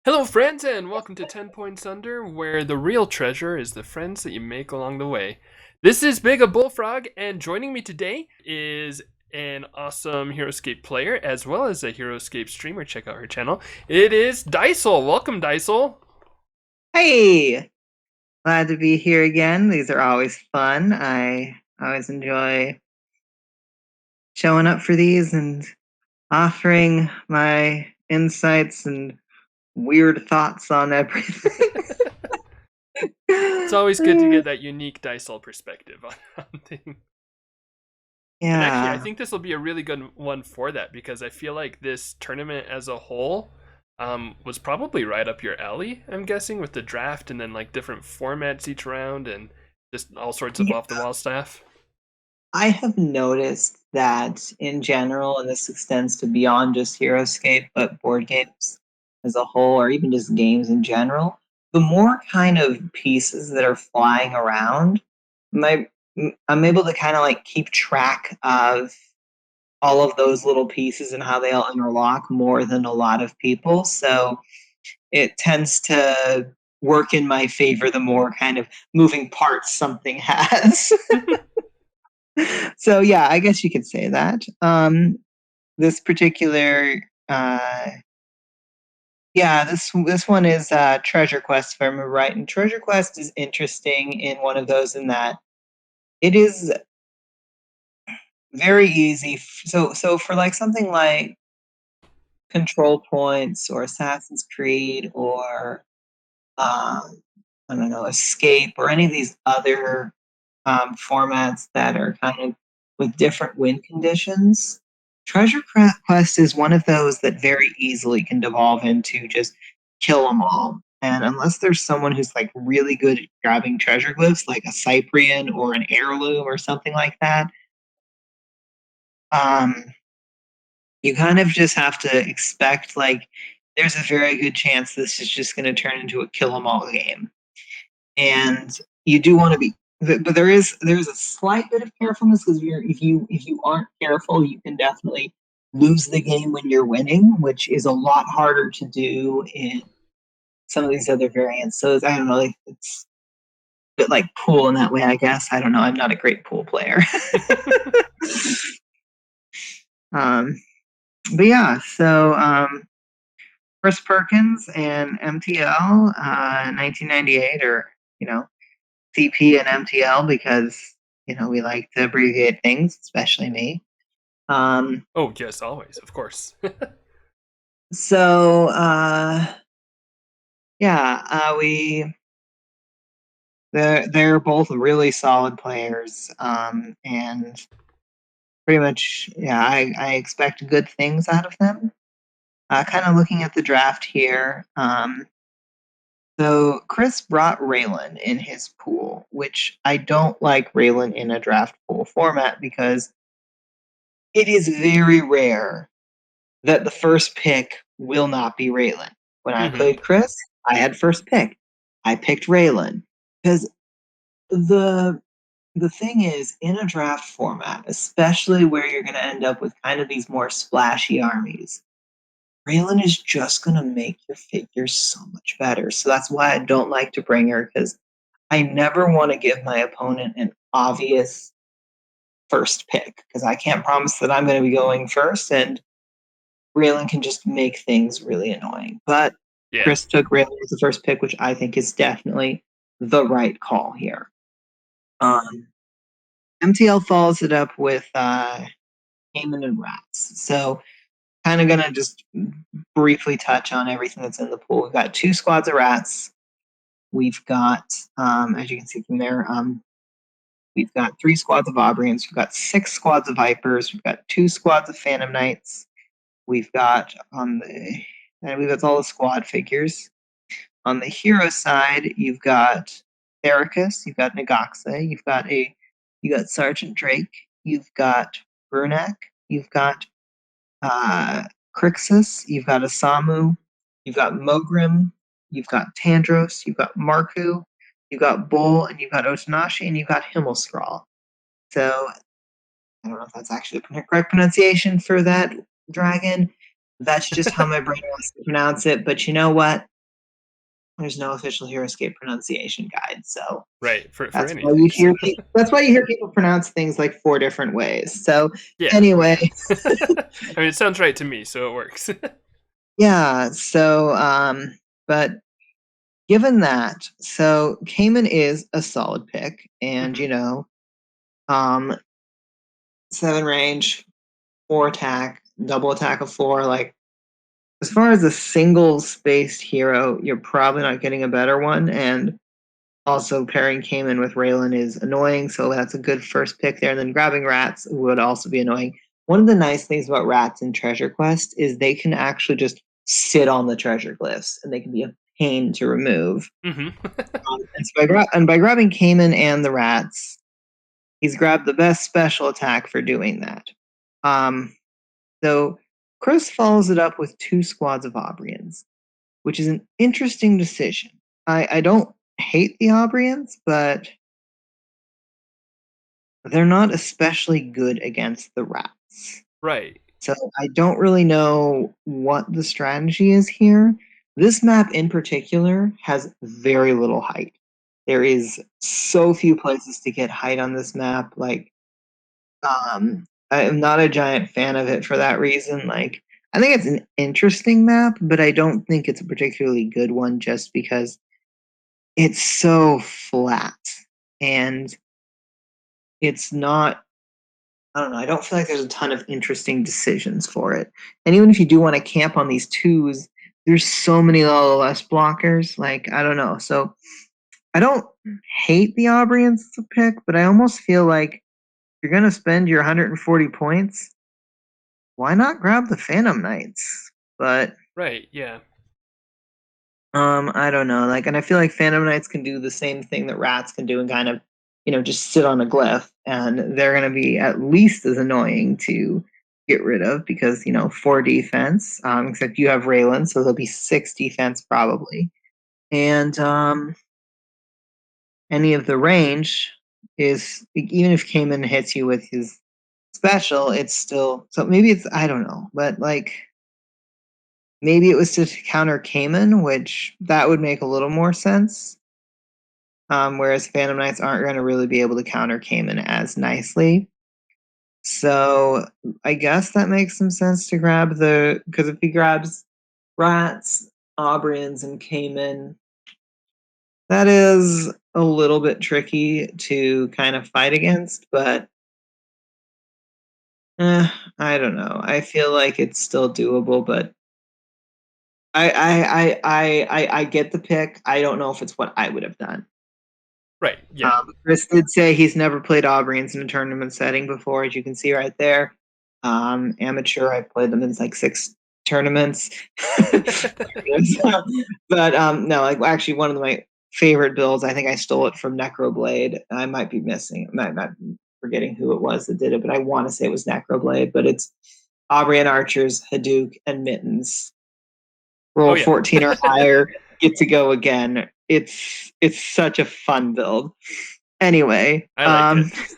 Hello, friends, and welcome to 10 Points Under, where the real treasure is the friends that you make along the way. This is Big a Bullfrog, and joining me today is an awesome Heroscape player as well as a Heroscape streamer. Check out her channel. It is Dysole. Welcome, Dysole. Hey, glad to be here again. These are always fun. I always enjoy showing up for these and offering my insights and weird thoughts on everything. It's always good to get that unique Dysole perspective on things. And actually, I Yeah. think this will be a really good one for that because I feel like this tournament as a whole was probably right up your alley, I'm guessing, with the draft and then like different formats each round and just all sorts of Yeah. off the wall stuff. I have noticed that in general, and this extends to beyond just Heroscape, but board games as a whole, or even just games in general, the more kind of pieces that are flying around, my I'm able to kind of like keep track of all of those little pieces and how they all interlock more than a lot of people. So it tends to work in my favor the more kind of moving parts something has. So yeah, I guess you could say that. This particular this one is Treasure Quest, if I remember right. And Treasure Quest is interesting in one of those in that it is very easy. So for like something like Control Points or Assassin's Creed or I don't know, Escape or any of these other formats that are kind of with different win conditions. Treasure Quest is one of those that very easily can devolve into just kill them all. And unless there's someone who's like really good at grabbing treasure glyphs, like a Cyprian or an heirloom or something like that, um, you kind of just have to expect like there's a very good chance this is just going to turn into a kill 'em all game. And you do want to be, but there's a slight bit of carefulness because if you aren't careful, you can definitely lose the game when you're winning, which is a lot harder to do in some of these other variants. So I don't know, like, it's a bit like pool in that way, I guess. I don't know. I'm not a great pool player. um, but yeah, so Chris Perkins and MTL 1998, or CP and MTL, because we like to abbreviate things, especially me. Um, Oh, yes, always, of course. so yeah, we they're both really solid players, and pretty much, yeah, I expect good things out of them. Kind of looking at the draft here. So Chris brought Raylan in his pool, which I don't like Raylan in a draft pool format because it is very rare that the first pick will not be Raylan. When I Hmm. played Chris, I had first pick. I picked Raylan because the the thing is, in a draft format, especially where you're going to end up with kind of these more splashy armies, Raylan is just going to make your figures so much better. So that's why I don't like to bring her, because I never want to give my opponent an obvious first pick, because I can't promise that I'm going to be going first, and Raylan can just make things really annoying. But Yeah. Chris took Raylan as the first pick, which I think is definitely the right call here. Um, MTL follows it up with Cayman and Rats. So, kind of going to just briefly touch on everything that's in the pool. We've got two squads of Rats. We've got, as you can see from there, we've got three squads of Aubrians. We've got six squads of Vipers. We've got two squads of Phantom Knights. We've got and we've got all the squad figures. On the hero side, you've got Thericus, you've got Negaxa, you got Sergeant Drake, you've got Brunak, you've got Crixus, you've got Asamu, you've got Mogrim, you've got Tandros, you've got Marku, you've got Bull, and you've got Otanashi, and you've got Himmelscrawl. So I don't know if that's actually the correct pronunciation for that dragon. That's just how my brain wants to pronounce it. But you know what? There's no official Heroscape pronunciation guide, so Right, for that's why you anything. hear So that's why you hear people pronounce things like 4 different ways. So yeah, anyway, yeah. I mean, it sounds right to me, so it works. yeah. So but given that, so Cayman is a solid pick, and Hmm. um, 7 range, 4 attack, double attack of 4. Like as far as a single spaced hero, you're probably not getting a better one, and also pairing Cayman with Raylan is annoying, so that's a good first pick there. And then grabbing rats would also be annoying. One of the nice things about rats in Treasure Quest is they can actually just sit on the treasure glyphs, and they can be a pain to remove. Hmm. And by grabbing Cayman and the rats, he's grabbed the best special attack for doing that. Um, so Chris follows it up with 2 squads of Aubrians, which is an interesting decision. I don't hate the Aubrians, but they're not especially good against the rats. Right. So I don't really know what the strategy is here. This map in particular has very little height. There is so few places to get height on this map. Like, I am not a giant fan of it for that reason. Like, I think it's an interesting map, but I don't think it's a particularly good one just because it's so flat and it's not. I don't know. I don't feel like there's a ton of interesting decisions for it. And even if you do want to camp on these twos, there's so many LLS blockers. Like, I don't know. So I don't hate the Aubrians as a pick, but I almost feel like if you're going to spend your 140 points, why not grab the Phantom Knights? But Right. Yeah. I don't know. Like, and I feel like Phantom Knights can do the same thing that rats can do and kind of, just sit on a glyph, and they're going to be at least as annoying to get rid of because 4 defense. Except you have Raylan, so there'll be 6 defense probably, and any of the range is even if Cayman hits you with his special, it's still so maybe it's I don't know, but like maybe it was to counter Cayman, which that would make a little more sense. Whereas Phantom Knights aren't going to really be able to counter Cayman as nicely. So I guess that makes some sense to grab because if he grabs Rats, Aubrians, and Cayman, that is a little bit tricky to kind of fight against, but I don't know. I feel like it's still doable, but I get the pick. I don't know if it's what I would have done. Right. Yeah. Chris did say he's never played Aubrians in a tournament setting before, as you can see right there. Amateur, I played them in like 6 tournaments. But no, like actually one of my favorite builds, I think I stole it from Necroblade. I might be forgetting who it was that did it, but I want to say it was Necroblade. But it's Aubrian Archers, Hadouken, and Mittens. Oh Roll yeah. 14 or higher, get to go again. It's such a fun build. Anyway, I like it.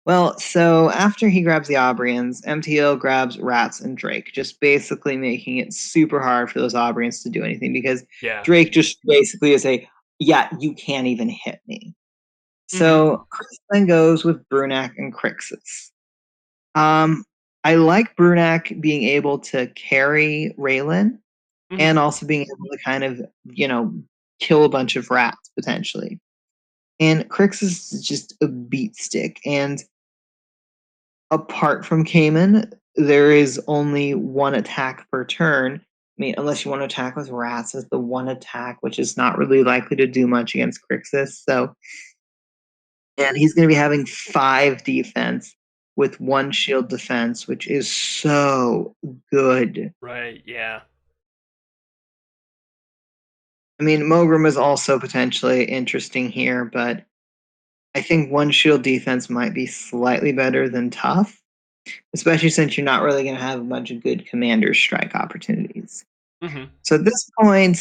well, so after he grabs the Aubrians, MTL grabs Rats and Drake, just basically making it super hard for those Aubrians to do anything because Yeah. Drake just basically is yeah, you can't even hit me. Hmm. So Chris then goes with Brunak and Crixus. I like Brunak being able to carry Raylan Hmm. and also being able to kind of, kill a bunch of rats potentially. And Crixus is just a beat stick. And apart from Cayman, there is only 1 attack per turn. I mean, unless you want to attack with rats as the 1 attack, which is not really likely to do much against Crixus. So, and he's going to be having 5 defense with 1 shield defense, which is so good. Right. Yeah. I mean, Mogram is also potentially interesting here, but I think 1 shield defense might be slightly better than tough, especially since you're not really going to have a bunch of good commander strike opportunities. Hmm. So at this point,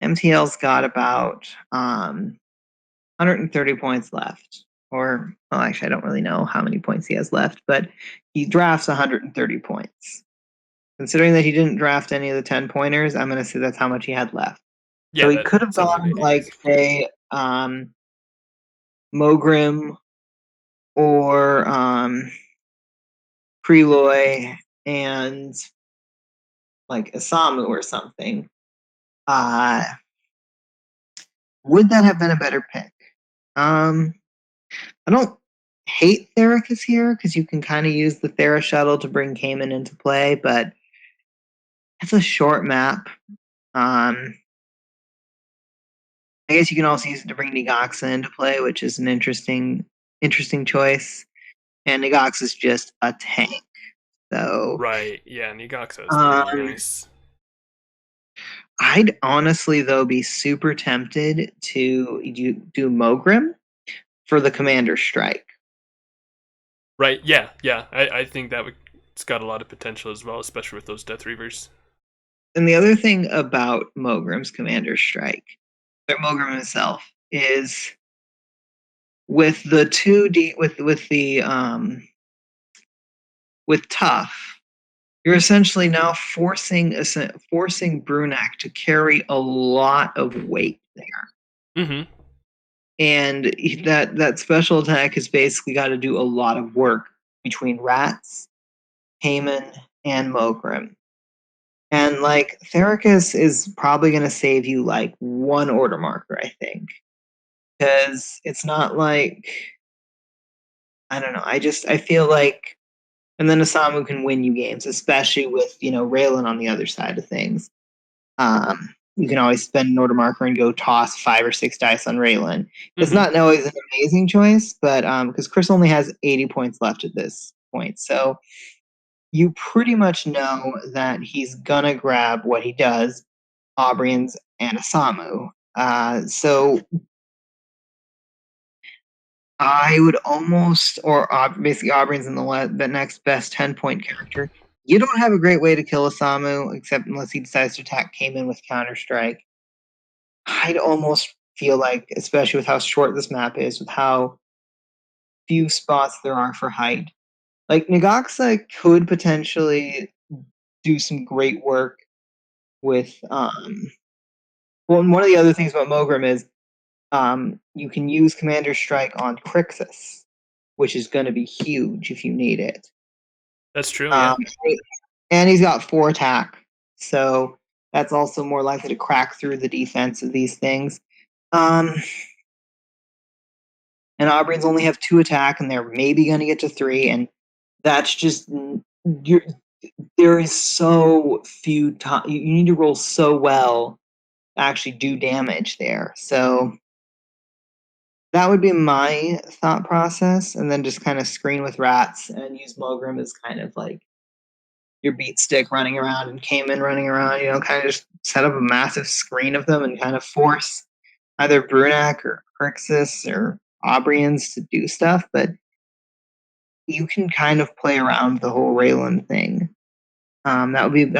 MTL's got about 130 points left. Or, well, actually, I don't really know how many points he has left, but he drafts 130 points. considering that he didn't draft any of the 10-pointers, I'm going to say that's how much he had left. So Yeah, he that could have sounds like gone the like, case. say, Mogrim or Preloy and like Isamu or something. Uh, would that have been a better pick? I don't hate Theracus here because you can kind of use the Thera shuttle to bring Cayman into play, but it's a short map. I guess you can also use it to bring Negaxa into play, which is an interesting choice. And Negaxa is just a tank. So Right. Yeah, Nigaxa is um, pretty nice. I'd honestly though be super tempted to do Mogrim for the Commander Strike. Right. Yeah. Yeah. I think that would. It's got a lot of potential as well, especially with those Death Reavers. And the other thing about Mogrim's Commander Strike, or Mogrim himself, is with the 2D with tough, you're essentially now forcing Brunak to carry a lot of weight there. Mm-hmm. And that special attack has basically got to do a lot of work between Rats, Heyman, and Mogrim. And like Theracus is probably going to save you like one order marker, I think, because it's not like, I don't know. I feel like, and then Osamu can win you games, especially with Raylan on the other side of things. You can always spend an order marker and go toss 5 or 6 dice on Raylan. It's Mm-hmm. not always an amazing choice, but because Chris only has 80 points left at this point, so you pretty much know that he's gonna grab what he does, Aubrians and Osamu. So I would almost, or basically Aubrians in the next best 10-point character. You don't have a great way to kill Osamu, except unless he decides to attack Cayman with Counter Strike. I'd almost feel like, especially with how short this map is, with how few spots there are for height, like Negaxa could potentially do some great work with. Well, and one of the other things about Mogrim is you can use Commander Strike on Crixus, which is going to be huge if you need it. That's true. Yeah. Um, and he's got 4 attack, so that's also more likely to crack through the defense of these things. And Aubrians only have 2 attack, and they're maybe going to get to 3, and that's just there is so few times you need to roll so well to actually do damage there. So that would be my thought process, and then just kind of screen with Rats and use Mogrim as kind of like your beat stick running around and Cayman running around, kind of just set up a massive screen of them and kind of force either Brunak or Crixus or Aubrians to do stuff, but you can kind of play around the whole Raylan thing. That would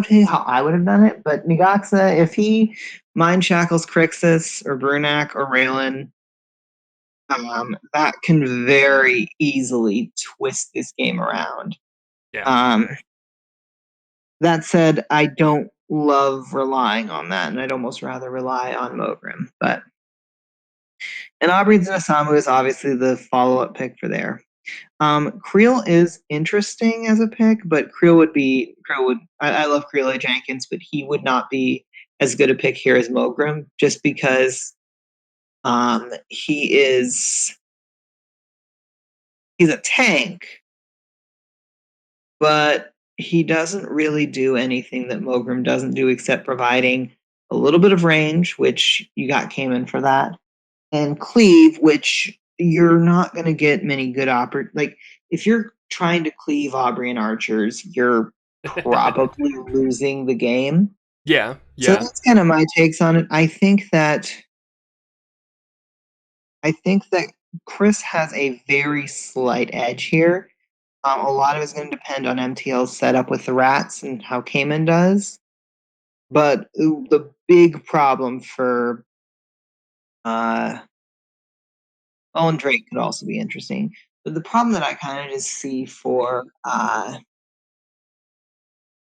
be how I would have done it. But Negaxa, if he mind shackles Crixus or Brunak or Raylan, that can very easily twist this game around. Yeah. Um, that said, I don't love relying on that, and I'd almost rather rely on Mogrim. And Aubrey's and Osamu is obviously the follow-up pick for there. Creel is interesting as a pick, but Creel would. I love Creel A. Jenkins, but he would not be as good a pick here as Mogrim, just because he's a tank, but he doesn't really do anything that Mogrim doesn't do except providing a little bit of range, which you got Cayman for that, and cleave, which you're not going to get many good like if you're trying to cleave Aubrey and archers, you're probably losing the game. Yeah. So Yeah. that's kind of my takes on it. I think that Chris has a very slight edge here. A lot of it's going to depend on MTL's setup with the Rats and how Cayman does. But the big problem for Owen Drake could also be interesting. But the problem that I kind of just see for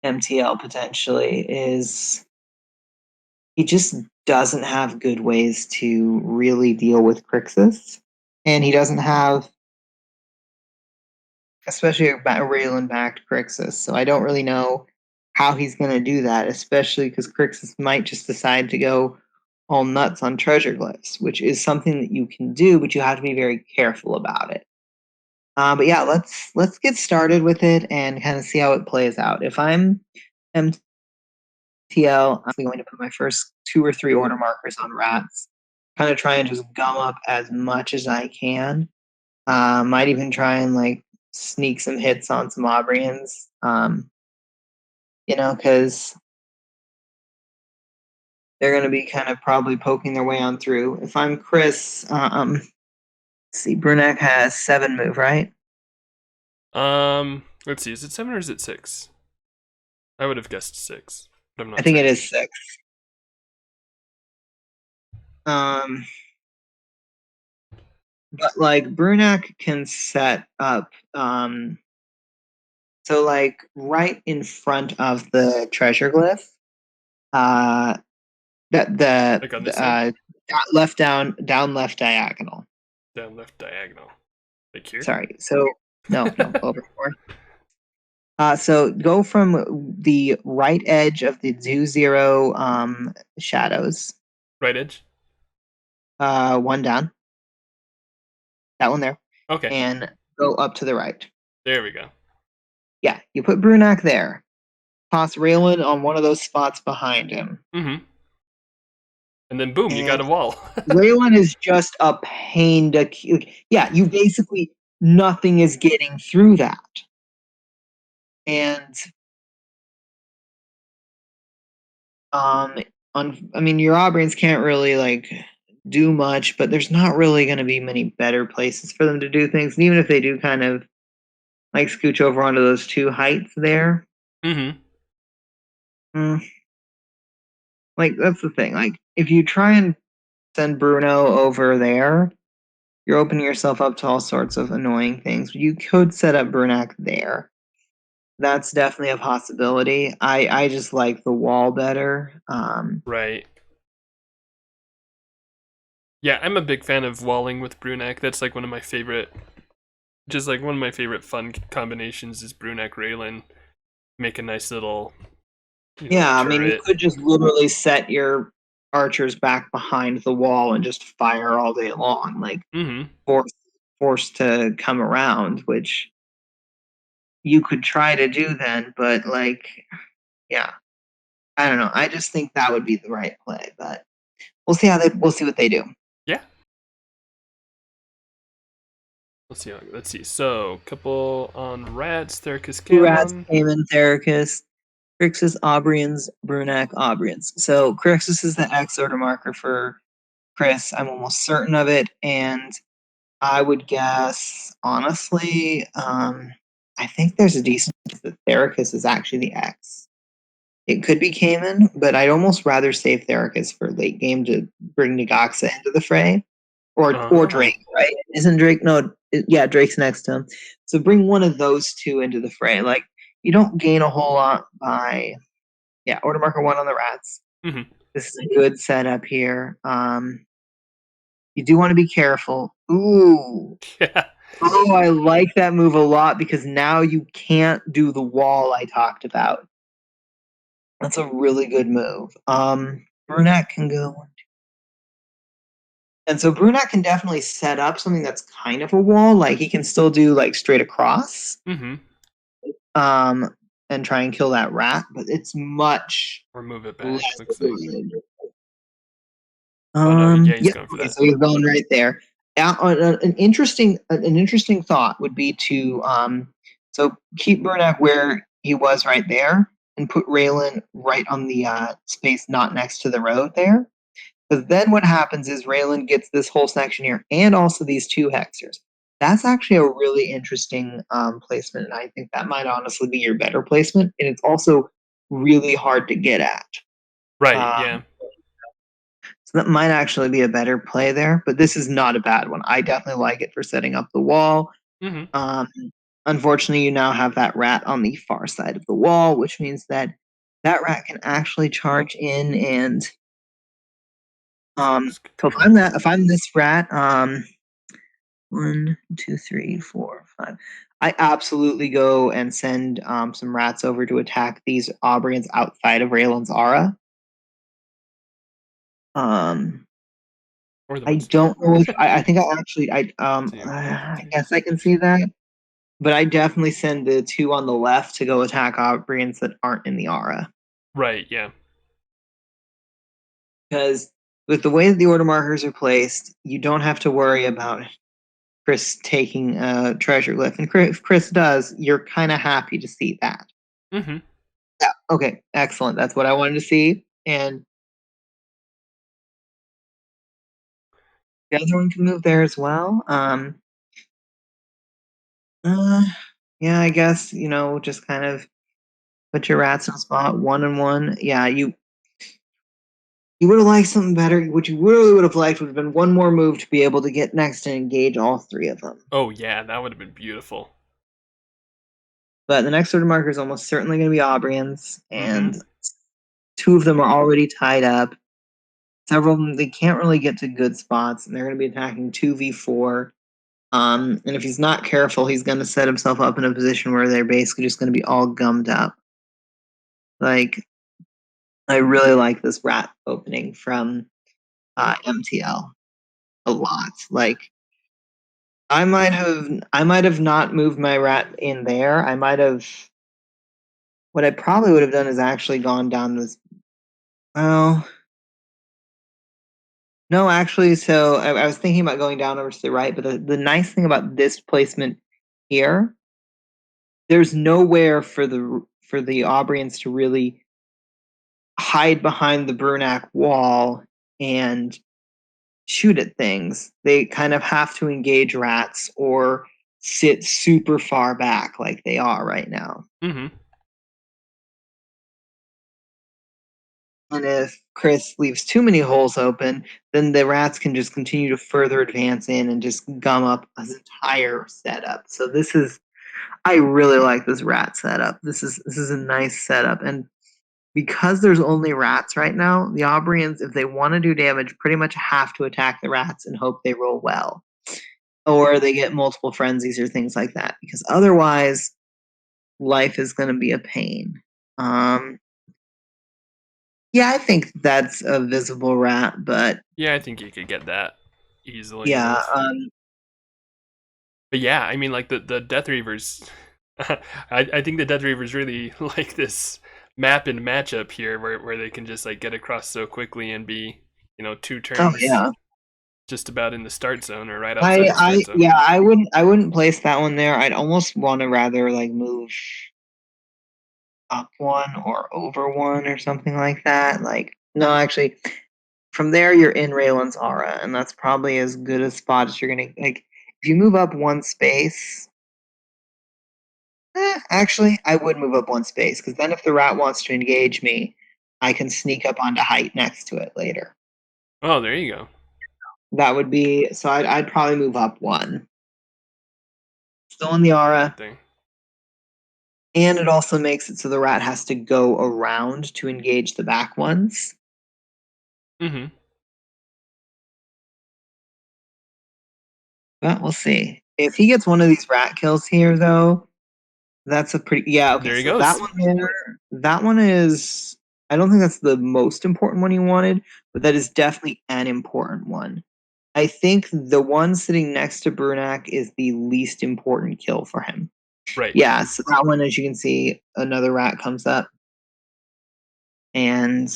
MTL potentially is he just doesn't have good ways to really deal with Crixus, and he doesn't have, especially a Raylan-backed Crixus. So I don't really know how he's going to do that, especially because Crixus might just decide to go all nuts on treasure glyphs, which is something that you can do, but you have to be very careful about it. But yeah, let's get started with it and kind of see how it plays out. If I'm MTL, I'm going to put my first 2 or 3 order markers on rats. Kind of try and just gum up as much as I can. Might even try and like sneak some hits on some Aubrians. Because they're going to be kind of probably poking their way on through. If I'm Chris, see, Brunak has 7 move, right? Let's see. Is it 7 or is it 6? I would have guessed 6, but I'm not I think sure. it is 6. But like Brunak can set up so like right in front of the treasure glyph, Like on this side? left down left diagonal. Down left diagonal. Like here? Sorry. So no, over more. So go from the right edge of the do 0 shadows. Right edge? 1 down. That one there. Okay. And go up to the right. There we go. Yeah, you put Brunak there. Toss Raylan on one of those spots behind him. Mm-hmm. And then boom, you got a wall. Raylan is just a pain to... Yeah, you basically... Nothing is getting through that. And... your Aubrians can't really, like, do much, but there's not really going to be many better places for them to do things. And even if they do kind of, like, scooch over onto those 2 heights there... Mm-hmm. Like, that's the thing. Like, if you try and send Bruno over there, you're opening yourself up to all sorts of annoying things. You could set up Brunak there. That's definitely a possibility. I just like the wall better. Right. Yeah, I'm a big fan of walling with Brunak. That's like one of my favorite, just like one of my favorite fun combinations is Brunak Raylan. Make a nice little, Yeah, turret. you could just literally set your archers back behind the wall and just fire all day long, like forced to come around, which you could try to do then, but like, yeah, I don't know. I just think that would be the right play, but we'll see what they do. Yeah. Let's see. So, couple on rats. Theracus Canon. Rats, Cayman, Theracus, Crixus, Aubrians, Brunak, Aubrians. So Crixus is the X order marker for Chris. I'm almost certain of it, and I would guess, honestly, I think there's a decent chance that Theracus is actually the X. It could be Cayman, but I'd almost rather save Theracus for late game to bring Negaxa into the fray. Or Drake, right? Isn't Drake? No, yeah, Drake's next to him. So bring one of those 2 into the fray. Like, you don't gain a whole lot by... Yeah, order marker 1 on the rats. Mm-hmm. This is a good setup here. You do want to be careful. Ooh. Yeah. Oh, I like that move a lot because now you can't do the wall I talked about. That's a really good move. Brunak can go... And so Brunak can definitely set up something that's kind of a wall. Like, he can still do, like, straight across. Mm-hmm. And try and kill that rat, but it's much... Or move it back, looks like. He's going for that. So he's going right there. An interesting thought would be to so keep Brunak where he was right there and put Raylan right on the space not next to the road there. Because then what happens is Raylan gets this whole section here and also these 2 hexers. That's actually a really interesting placement, and I think that might honestly be your better placement, and it's also really hard to get at. Right, yeah. So that might actually be a better play there, but this is not a bad one. I definitely like it for setting up the wall. Mm-hmm. unfortunately, you now have that rat on the far side of the wall, which means that that rat can actually charge in and so if I'm this rat, 1, 2, 3, 4, 5. I absolutely go and send some rats over to attack these Aubrians outside of Raylan's aura. Or the I ones. don't know if I think I guess I can see that. But I definitely send the 2 on the left to go attack Aubrians that aren't in the aura. Right, yeah. Because with the way that the order markers are placed, you don't have to worry about Chris taking a treasure lift. And if Chris does, you're kind of happy to see that. Mm-hmm. Yeah, okay, excellent. That's what I wanted to see. And the other one can move there as well. Yeah, I guess, just kind of put your rats in a spot, 1 and 1. Yeah, you would have liked something better. What you really would have liked would have been one more move to be able to get next and engage all 3 of them. Oh yeah, that would have been beautiful. But the next order marker is almost certainly going to be Aubrians, and Mm-hmm. 2 of them are already tied up. Several of them, they can't really get to good spots, and they're going to be attacking 2v4. And if he's not careful, he's going to set himself up in a position where they're basically just going to be all gummed up. Like, I really like this rat opening from MTL a lot. Like, I might have not moved my rat in there. What I probably would have done is actually gone down this. Well, no, actually, so I was thinking about going down over to the right, but the nice thing about this placement here, there's nowhere for the Aubrians to really hide behind the Brunac wall and shoot at things. They kind of have to engage rats or sit super far back like they are right now. Mm-hmm. And if Chris leaves too many holes open, then the rats can just continue to further advance in and just gum up his entire setup. So I really like this rat setup. This is a nice setup. And because there's only rats right now, the Aubrians, if they want to do damage, pretty much have to attack the rats and hope they roll well. Or they get multiple frenzies or things like that. Because otherwise, life is going to be a pain. Yeah, I think that's a visible rat, but Yeah, I think you could get that easily yeah, enough. But yeah, I mean, like the Death Reavers, I think the Death Reavers really like this map and matchup here, where they can just like get across so quickly and be 2 oh turns yeah. just about in the start zone or right outside the start zone. Yeah, I wouldn't place that one there. I'd almost want to rather like move up 1 or over 1 or something like that. Like, no, actually, from there you're in Raylan's aura, and that's probably as good a spot as you're gonna like. If you move up 1 space, actually, I would move up 1 space because then if the rat wants to engage me, I can sneak up onto height next to it later. Oh, there you go. That would be so. I'd probably move up 1. Still in the aura. Good thing. And it also makes it so the rat has to go around to engage the back ones. Mm-hmm. But we'll see. If he gets one of these rat kills here, though, that's a pretty okay. There he So that goes. one there, that one is. I don't think that's the most important one he wanted, but that is definitely an important one. I think the one sitting next to Brunac is the least important kill for him. Right. Yeah, so that one, as you can see, another rat comes up. And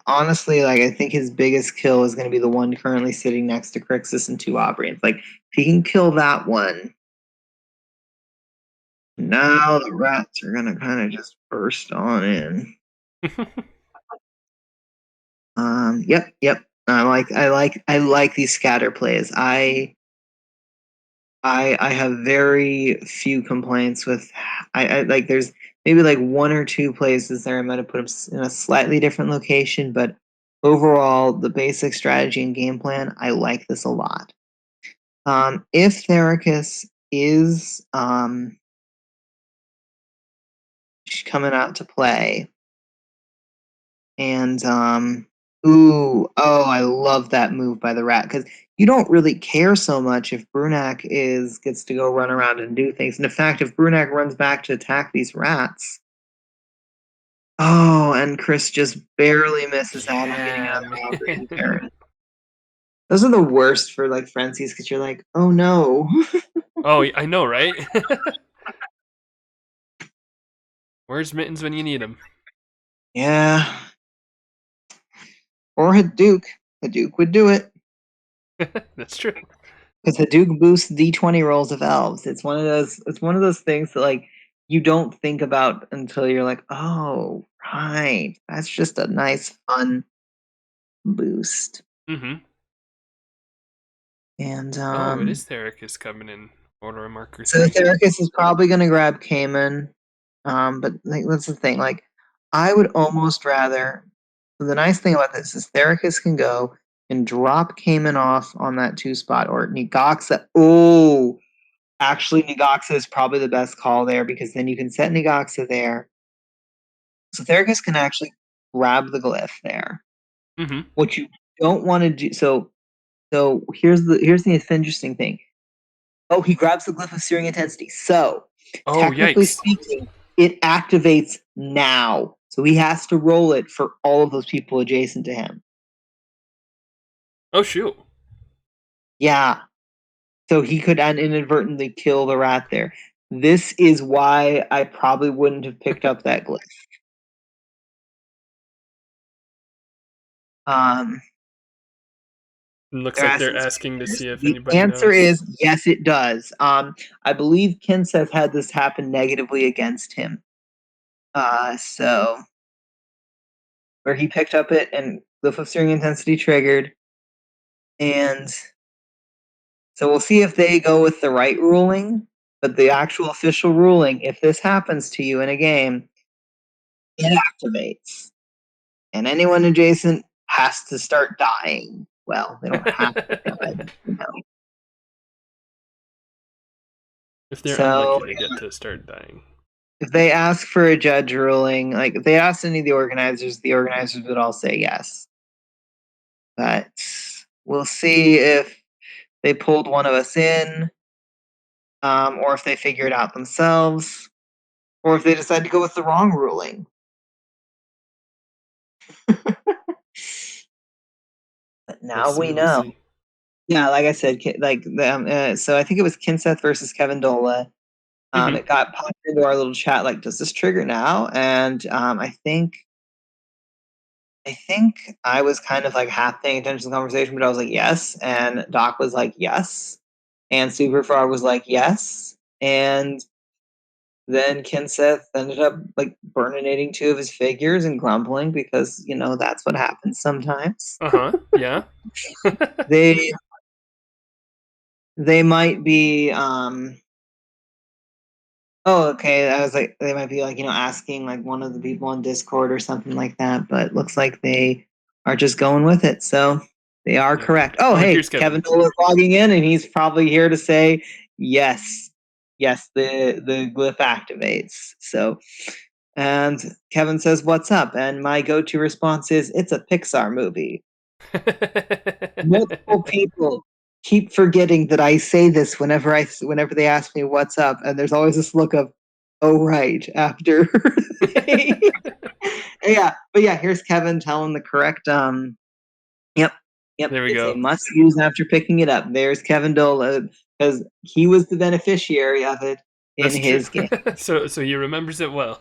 honestly, like I think his biggest kill is going to be the one currently sitting next to Crixus and 2 Aubrians. Like, if he can kill that one, now the rats are going to kind of just burst on in. Yep. I like these scatter plays. I have very few complaints with. I like. There's maybe like 1 or 2 places there I might have put them in a slightly different location, but overall, the basic strategy and game plan, I like this a lot. If Thericus is coming out to play, and I love that move by the rat, because you don't really care so much if Brunak gets to go run around and do things. And in fact, if Brunak runs back to attack these rats, and Chris just barely misses out on getting Yeah, out of the man. green turn. Those are the worst for like frenzies, because you're like, oh no. Oh, I know, right? Where's Mittens when you need him? Yeah. Or Hadouke. Hadouke would do it. That's true. Because Hadouke boosts D20 rolls of elves. It's one of those things that like you don't think about until you're like, oh right. That's just a nice fun boost. Mm-hmm. And Oh, it is Thericus coming in. Order of Marker so 3. Thericus is probably gonna grab Cayman. But like, that's the thing. Like, I would almost rather. So the nice thing about this is Thericus can go and drop Cayman off on that 2 spot, or Nigoxa. Oh, actually, Nigoxa is probably the best call there, because then you can set Nigoxa there. So Thericus can actually grab the glyph there. Mm-hmm. What you don't want to do. So here's the interesting thing. Oh, he grabs the glyph of Searing Intensity. So Oh, technically yikes. speaking, it activates now. So he has to roll it for all of those people adjacent to him. Oh, shoot. Yeah. So he could inadvertently kill the rat there. This is why I probably wouldn't have picked up that glyph. Looks like they're asking to see if The anybody answer knows. is yes, it does. I believe Kinseth had this happen negatively against him. So where he picked up it and Glyph of Searing Intensity triggered. And so we'll see if they go with the right ruling. But the actual official ruling, if this happens to you in a game, it activates. And anyone adjacent has to start dying. Well, they don't have to die, you know. If they're So unlucky, they get to start dying. if they ask for a judge ruling, like if they ask any of the organizers would all say yes. But we'll see if they pulled one of us in, or if they figure it out themselves, or if they decide to go with the wrong ruling. But We'll now we see. We'll know. see. Yeah, like I said, so I think it was Kinseth versus Kevin Dola. Mm-hmm. It got popped into our little chat like, does this trigger now? And I think I was kind of like half paying attention to the conversation, but I was like, yes. And Doc was like, yes. And Superfrog was like, yes. And then Kinseth ended up like burninating 2 of his figures and grumbling, because, that's what happens sometimes. Uh-huh. Yeah. They might be okay. I was like, they might be like, asking like one of the people on Discord or something like that, but looks like they are just going with it. So they are Okay. correct. Oh, hey, Here's Kevin. Kevin Dola logging in, and he's probably here to say yes. Yes, the glyph activates. So, and Kevin says, "What's up?" And my go-to response is, "It's a Pixar movie." Multiple people keep forgetting that I say this whenever they ask me what's up, and there's always this look of, oh right, after they, yeah. But yeah, here's Kevin telling the correct yep. There we It's a go. must use after picking it up. There's Kevin Dola, because he was the beneficiary of it in That's true. his game. So he remembers it well.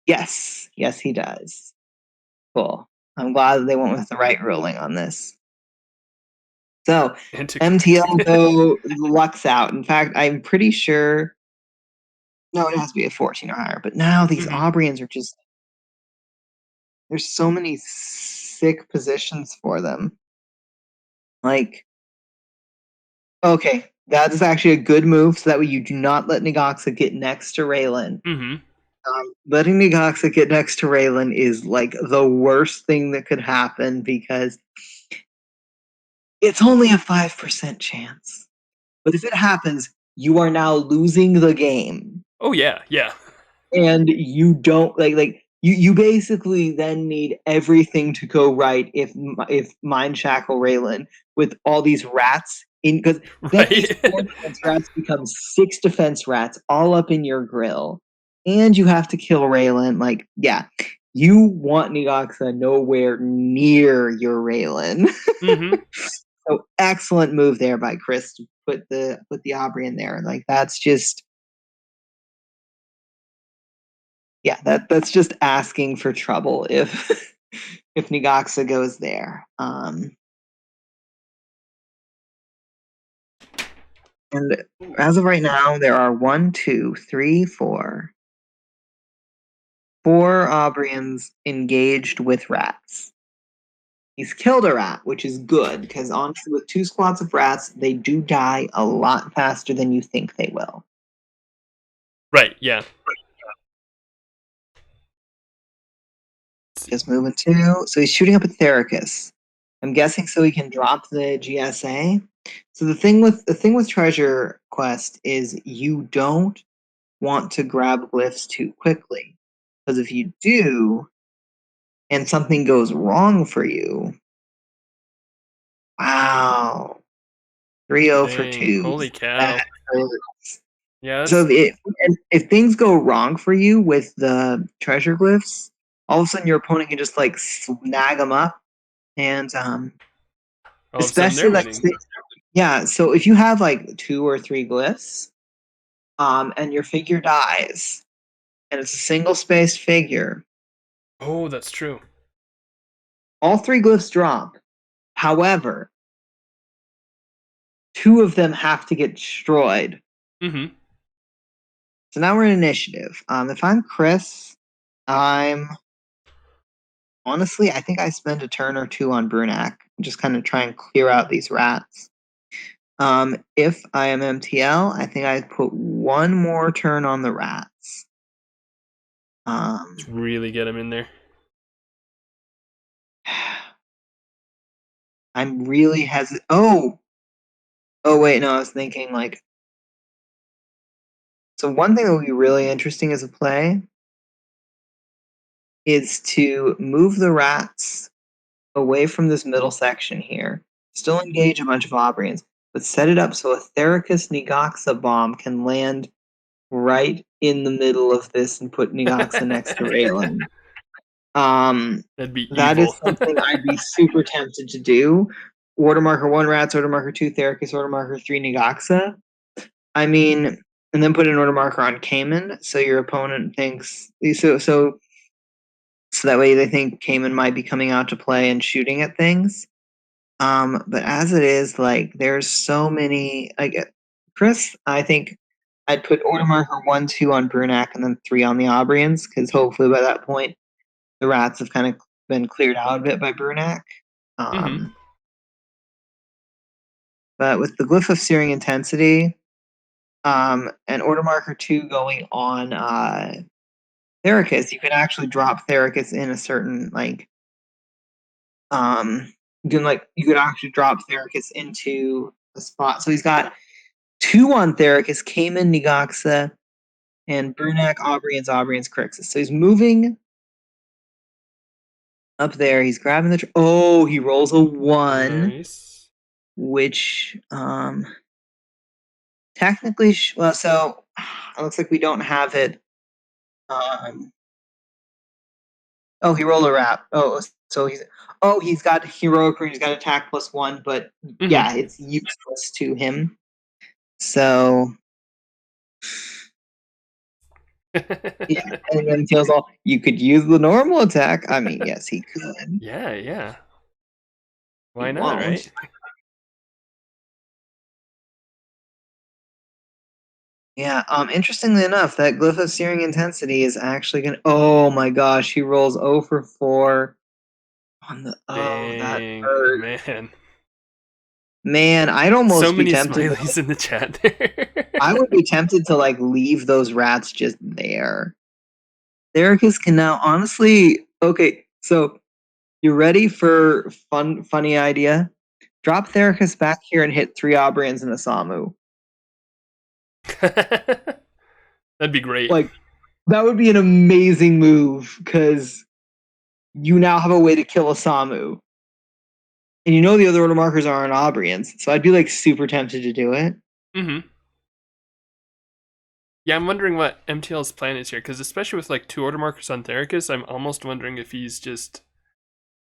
Yes, he does. Cool. I'm glad that they went with the right ruling on this. So MTL though lucks out. In fact, I'm pretty sure. No, it has to be a 14 or higher. But now these Mm-hmm. Aubrians are just. There's so many sick positions for them. Like, okay, that is actually a good move. So that way you do not let Nigoxa get next to Raylan. Mm-hmm. Letting Nigoxa get next to Raylan is like the worst thing that could happen, because it's only a 5% chance. But if it happens, you are now losing the game. Oh yeah, yeah. And you don't you basically then need everything to go right if Mind Shackle Raylan with all these rats in, because then these Right. 4 defense rats become 6 defense rats all up in your grill, and you have to kill Raylan. Like, yeah, you want Nigoxa nowhere near your Raylan. Mm-hmm. So excellent move there by Chris to put the Aubrey in there. Like, that's just, yeah, that's just asking for trouble if if Nigoxa goes there. And as of right now, there are 1, 2, 3, 4, 4 Aubrians engaged with rats. He's killed a rat, which is good, because honestly, with 2 squads of rats, they do die a lot faster than you think they will. Right, yeah. Just moving 2. So he's shooting up at Thericus. I'm guessing so he can drop the GSA. So the thing with Treasure Quest is you don't want to grab glyphs too quickly, because if you do, and something goes wrong for you, wow, 3-0 for Dang, 2. holy cow. That hurts. Yeah, So that's if things go wrong for you with the treasure glyphs, all of a sudden your opponent can just like snag them up, and all of a sudden especially they're like, winning. yeah. So if you have like 2 or 3 glyphs, and your figure dies, and it's a single spaced figure, Oh, that's true. all 3 glyphs drop. However, 2 of them have to get destroyed. Mm-hmm. So now we're in initiative. If I'm Chris, I'm honestly, I think I spend a turn or 2 on Brunak, just kind of try and clear out these rats. If I am MTL, I think I put 1 more turn on the rats. Let's really get him in there. I'm really hesitant. Oh wait, no, I was thinking like. So one thing that would be really interesting as a play is to move the rats away from this middle section here. Still engage a bunch of Aubrians, but set it up so a Thericus Nigoxa bomb can land right in the middle of this and put Nigoxa next to Raylan. That'd be That is evil. something I'd be super tempted to do. Order marker 1 rats, order marker 2 Thericus, order marker 3 Nigoxa. I mean, and then put an order marker on Cayman, so your opponent thinks so that way they think Cayman might be coming out to play and shooting at things. But as it is, like, there's so many. Like, Chris, I think I'd put order marker 1, 2 on Brunak, and then 3 on the Aubrians, because hopefully by that point the rats have kind of been cleared out a bit by Brunak. Mm-hmm. But with the glyph of searing intensity, and order marker 2 going on Thericus, you can actually drop Thericus in a certain you could actually drop Thericus into a spot. So he's got 2 on Thericus, Cayman, Nigoxa, and Brunak, Aubrians, Crixus. So he's moving up there. He's grabbing the he rolls a 1, Nice. which technically so it looks like we don't have it. He rolled a rap. So he's got heroic, he's got attack +1, but Mm-hmm. yeah, it's useless to him. So yeah, and then feels all you could use the normal attack. I mean, yes, he could. Yeah, yeah. Why He not, won't. right? Yeah. Interestingly enough, that glyph of searing intensity is actually gonna. Oh my gosh, he rolls 0 for 4 on the. Oh, that Dang, hurt. man. Man, I'd So almost be many tempted. smileys in the chat there. I would be tempted to leave those rats just there. Thericus can now honestly. Okay, so you ready for funny idea? Drop Thericus back here and hit 3 Aubrians and a Samu. That'd be great. Like, that would be an amazing move because you now have a way to kill a Samu. And you know the other order markers are on Aubrians, so I'd be like super tempted to do it. Mm-hmm. Yeah, I'm wondering what MTL's plan is here, because especially with like 2 order markers on Theracus, I'm almost wondering if he's just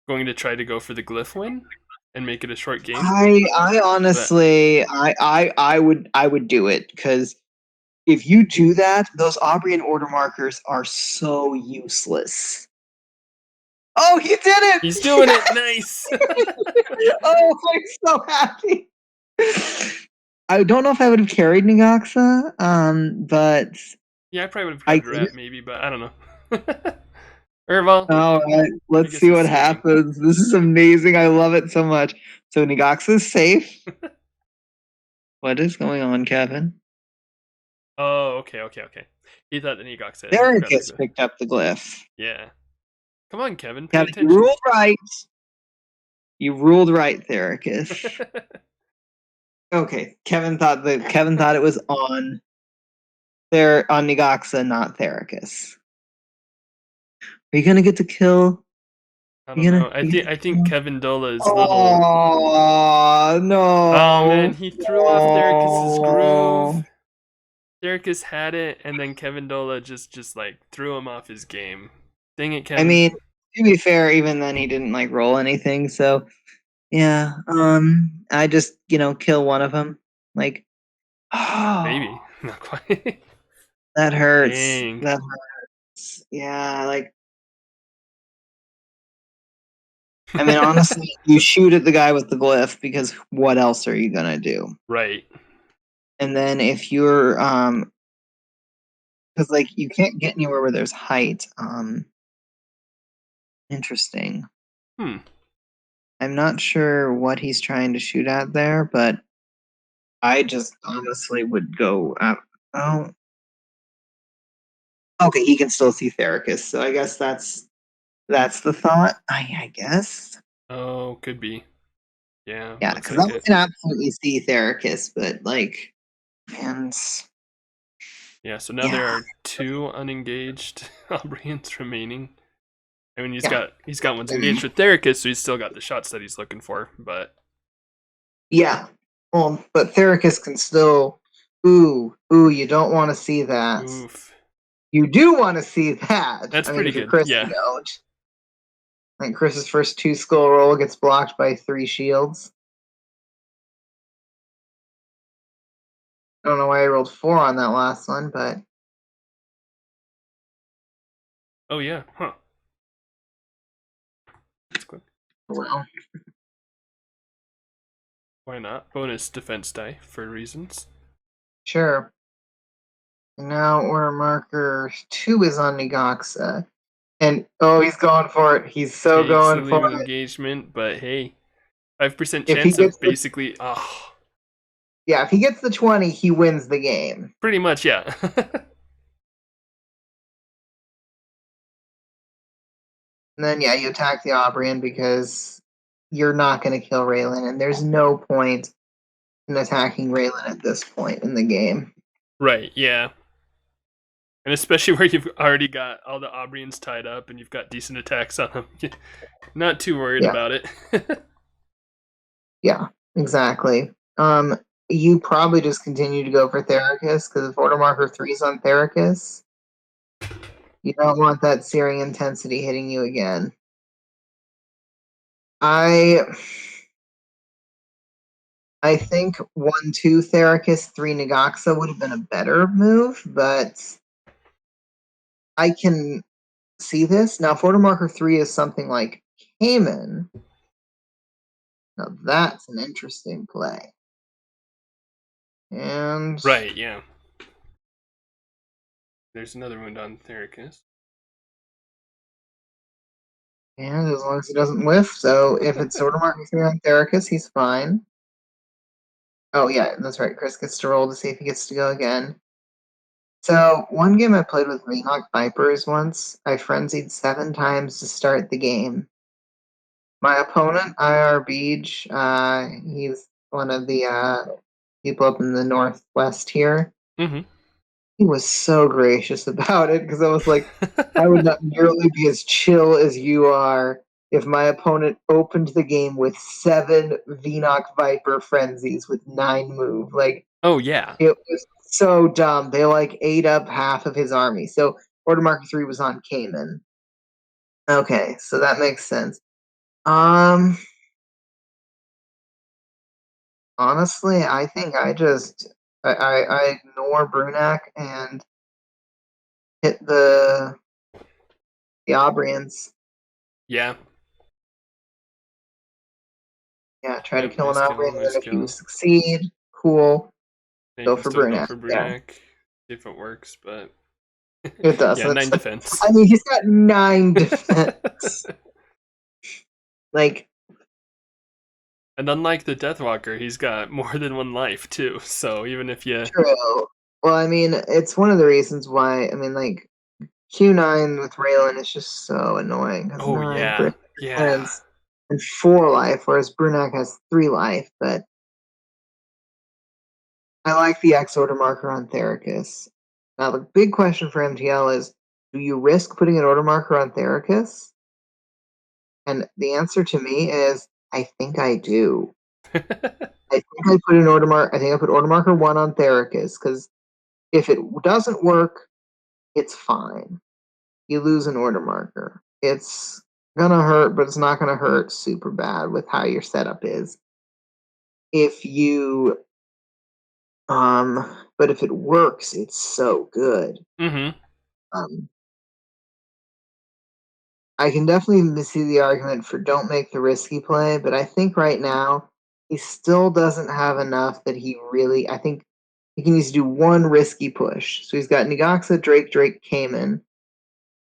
going to try to go for the glyph win and make it a short game. I honestly, I would do it because if you do that, those Aubrian order markers are so useless. Oh, he did it! He's doing it. Nice. Oh, I'm so happy. I don't know if I would have carried Negaxa, but Yeah, I probably would have grabbed Rat maybe, but I don't know. Or all right, let's see what happens. This is amazing. I love it so much. So Negaxa is safe. What is going on, Kevin? Oh, okay. He thought the Negaxa. Theracus picked up the glyph. Yeah. Come on, Kevin. Pay Kevin, attention. you ruled right. You ruled right, Theracus. Okay, Kevin thought it was on Negaxa, not Theracus. Are you gonna get to kill? I don't know. I think Kevin Dola is little. Oh no! Oh man, he threw off Theracus's groove. Theracus had it, and then Kevin Dola just like threw him off his game. Dang it, Kevin. I mean, to be fair, even then he didn't like roll anything. So yeah, I just kill one of them. Like, oh, maybe not quite. That hurts. Dang. That hurts. Yeah, like. I mean, honestly, you shoot at the guy with the glyph because what else are you gonna do? Right. And then if you're because like you can't get anywhere where there's height. Interesting. I'm not sure what he's trying to shoot at there, but I just honestly would go oh. Okay, he can still see Theracus, so I guess that's the thought. I guess. Oh, could be. Yeah. Yeah, because I can absolutely see Theracus, but like, and yeah. So now there are 2 unengaged Aubrians remaining. I mean, he's got ones engaged with Theracus, so he's still got the shots that he's looking for. But yeah, well, but Theracus can still. Ooh, you don't want to see that. Oof. You do want to see that. That's pretty good. Chris, yeah. Like Chris's first 2 skull roll gets blocked by 3 shields. I don't know why I rolled 4 on that last one, but. Oh yeah, huh? That's quick. Well. Why not? Bonus defense die for reasons. Sure. And now order marker 2 is on Negaxa. And he's going for it. He's so going for it. Engagement, but hey, 5% chance of basically. Yeah, if he gets the 20, he wins the game. Pretty much, yeah. And then you attack the Aubrian because you're not going to kill Raylan, and there's no point in attacking Raylan at this point in the game. Right, yeah. And especially where you've already got all the Aubrians tied up and you've got decent attacks on them. Not too worried about it. Yeah, exactly. You probably just continue to go for Theracus, because if order marker 3 is on Theracus, you don't want that searing intensity hitting you again. I think 1-2 Theracus, 3 Negaxa would have been a better move, but I can see this. Now, if order marker 3 is something like Cayman, now that's an interesting play. And right, yeah. There's another wound on Theracus. And as long as he doesn't whiff, so if it's order marker 3 on Theracus, he's fine. Oh yeah, that's right. Chris gets to roll to see if he gets to go again. So one game I played with Mihawk Vipers once, I frenzied 7 times to start the game. My opponent, IR Beej, he's one of the people up in the northwest here. Mm-hmm. He was so gracious about it because I was like, I would not nearly be as chill as you are if my opponent opened the game with 7 Venoch Viper Frenzies with 9 move. Like, Oh yeah. it was so dumb. They like ate up half of his army. So Order Marker 3 was on Cayman. Okay, so that makes sense. Honestly, I think I ignore Brunak and hit the Aubrians. Yeah. Yeah, try to Yep. kill an Nice kill. Aubrian, and then Nice if you kill. succeed, cool. Yeah, you Go can for still go Brunak. for Yeah, Brunak. See if it works, but it does. yeah, 9 That's, defense. I mean, he's got 9 defense. Like, And unlike the Deathwalker, he's got more than 1 life too. So even if you true. Well, I mean, it's one of the reasons why, I mean, like, Q9 with Raylan is just so annoying because Oh 9 yeah. crit Yeah. defense and 4 life, whereas Brunak has 3 life. But I like the X order marker on Theracus. Now, the big question for MTL is, do you risk putting an order marker on Theracus? And the answer to me is, I think I do. I think I put an order mark. I think I put order marker 1 on Theracus because if it doesn't work, it's fine. You lose an order marker. It's gonna hurt, but it's not gonna hurt super bad with how your setup is. If you but if it works, it's so good. Mm-hmm. Um I can definitely see the argument for don't make the risky play, but I think right now he still doesn't have enough that he really. I think he can just do one risky push. So he's got Negaxa, Drake, Cayman,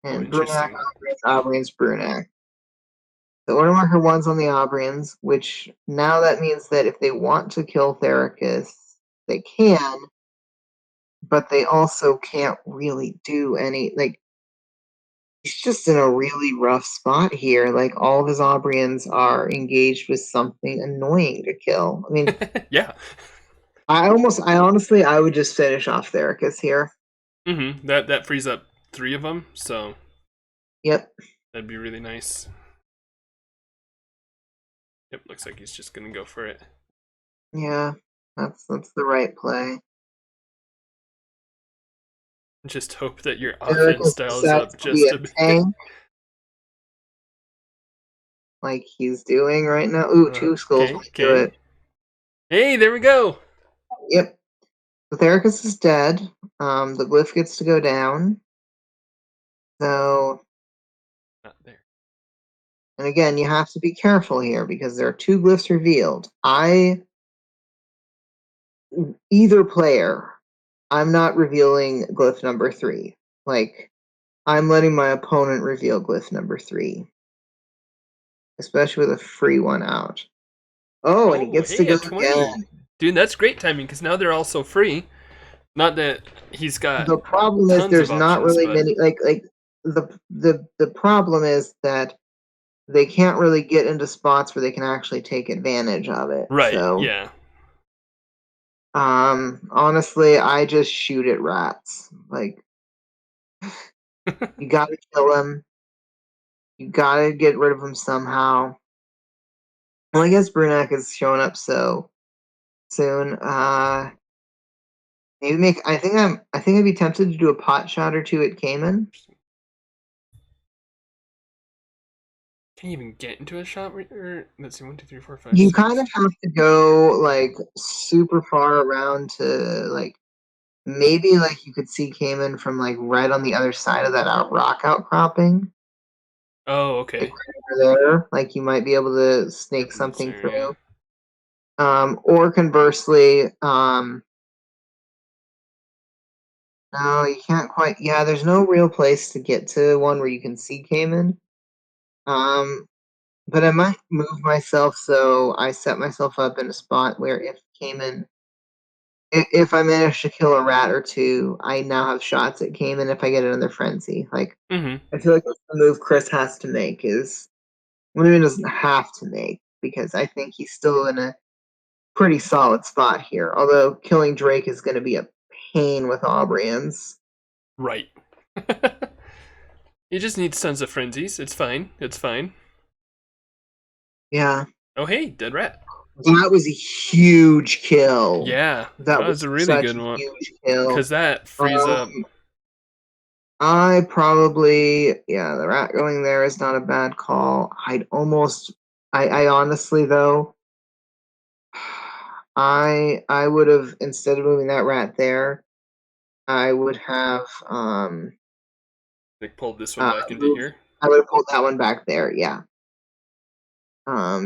Oh, and Brunak, interesting. Aubrians, Brunak. The order marker 1's on the Aubrians, which now that means that if they want to kill Theracus, they can, but they also can't really do any. Like, he's just in a really rough spot here. Like, all of his Aubrians are engaged with something annoying to kill. I mean, Yeah. I would just finish off Theracus here. Mm-hmm. That frees up 3 of them, so Yep. that'd be really nice. Yep, looks like he's just gonna go for it. Yeah, that's the right play. Just hope that your offense Theracus dials decides up to be just a a bit. tank, like he's doing right now. Ooh, 2 skulls Okay, might do okay. it. Hey, there we go. Yep. The Theracus is dead. The glyph gets to go down. So, Not there. and again, you have to be careful here because there are 2 glyphs revealed. Either player, I'm not revealing glyph number 3. Like, I'm letting my opponent reveal glyph number 3, especially with a free one out. Oh, and he Oh, gets to hey, go a again. 20. Dude, that's great timing because now they're also free. Not that he's got The problem is tons of there's not options, really but many like the problem is that they can't really get into spots where they can actually take advantage of it. right, So, yeah. honestly, I just shoot at rats. Like, you gotta kill him. You gotta get rid of him somehow. Well, I guess Brunak is showing up so soon. Maybe make. I think I'd be tempted to do a pot shot or 2 at Cayman. Can you even get into a shot? Or, let's see, 1, 2, 3, 4, 5, You kind 6. of have to go like super far around to like maybe like you could see Cayman from like right on the other side of that rock outcropping, Oh, like okay. right over there. Like you might be able to snake Yep, in this something area. through. Or conversely, no, you can't quite. Yeah, there's no real place to get to one where you can see Cayman. Um, but I might move myself so I set myself up in a spot where if Cayman if I manage to kill a rat or 2, I now have shots at Cayman if I get another frenzy. Like, Mm-hmm. I feel like that's the move Chris has to make is well, maybe doesn't have to make because I think he's still in a pretty solid spot here. Although killing Drake is going to be a pain with Aubrians. Right. He just needs tons of frenzies. It's fine. It's fine. Yeah. Oh, hey, dead rat. That was a huge kill. Yeah, that That was was a really such good a one. huge kill. Because that frees up. I probably, yeah, the rat going there is not a bad call. I honestly though, I would have, instead of moving that rat there, I would have Like, pulled this one back into moved, here. I would have pulled that one back there, yeah.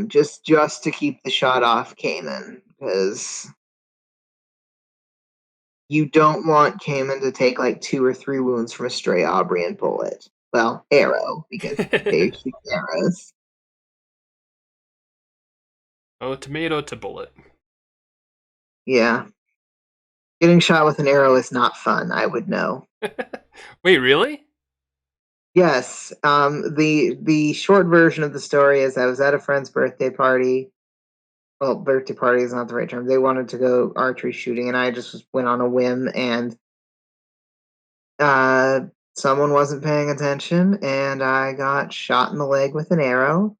Just to keep the shot off Cayman, because you don't want Cayman to take like 2 or 3 wounds from a stray Aubrian bullet. Well, arrow, because they shoot arrows. Oh, tomato to bullet. Yeah. Getting shot with an arrow is not fun, I would know. Wait, really? Yes. The short version of the story is I was at a friend's birthday party. Well, birthday party is not the right term. They wanted to go archery shooting, and I just went on a whim, and uh, someone wasn't paying attention, and I got shot in the leg with an arrow,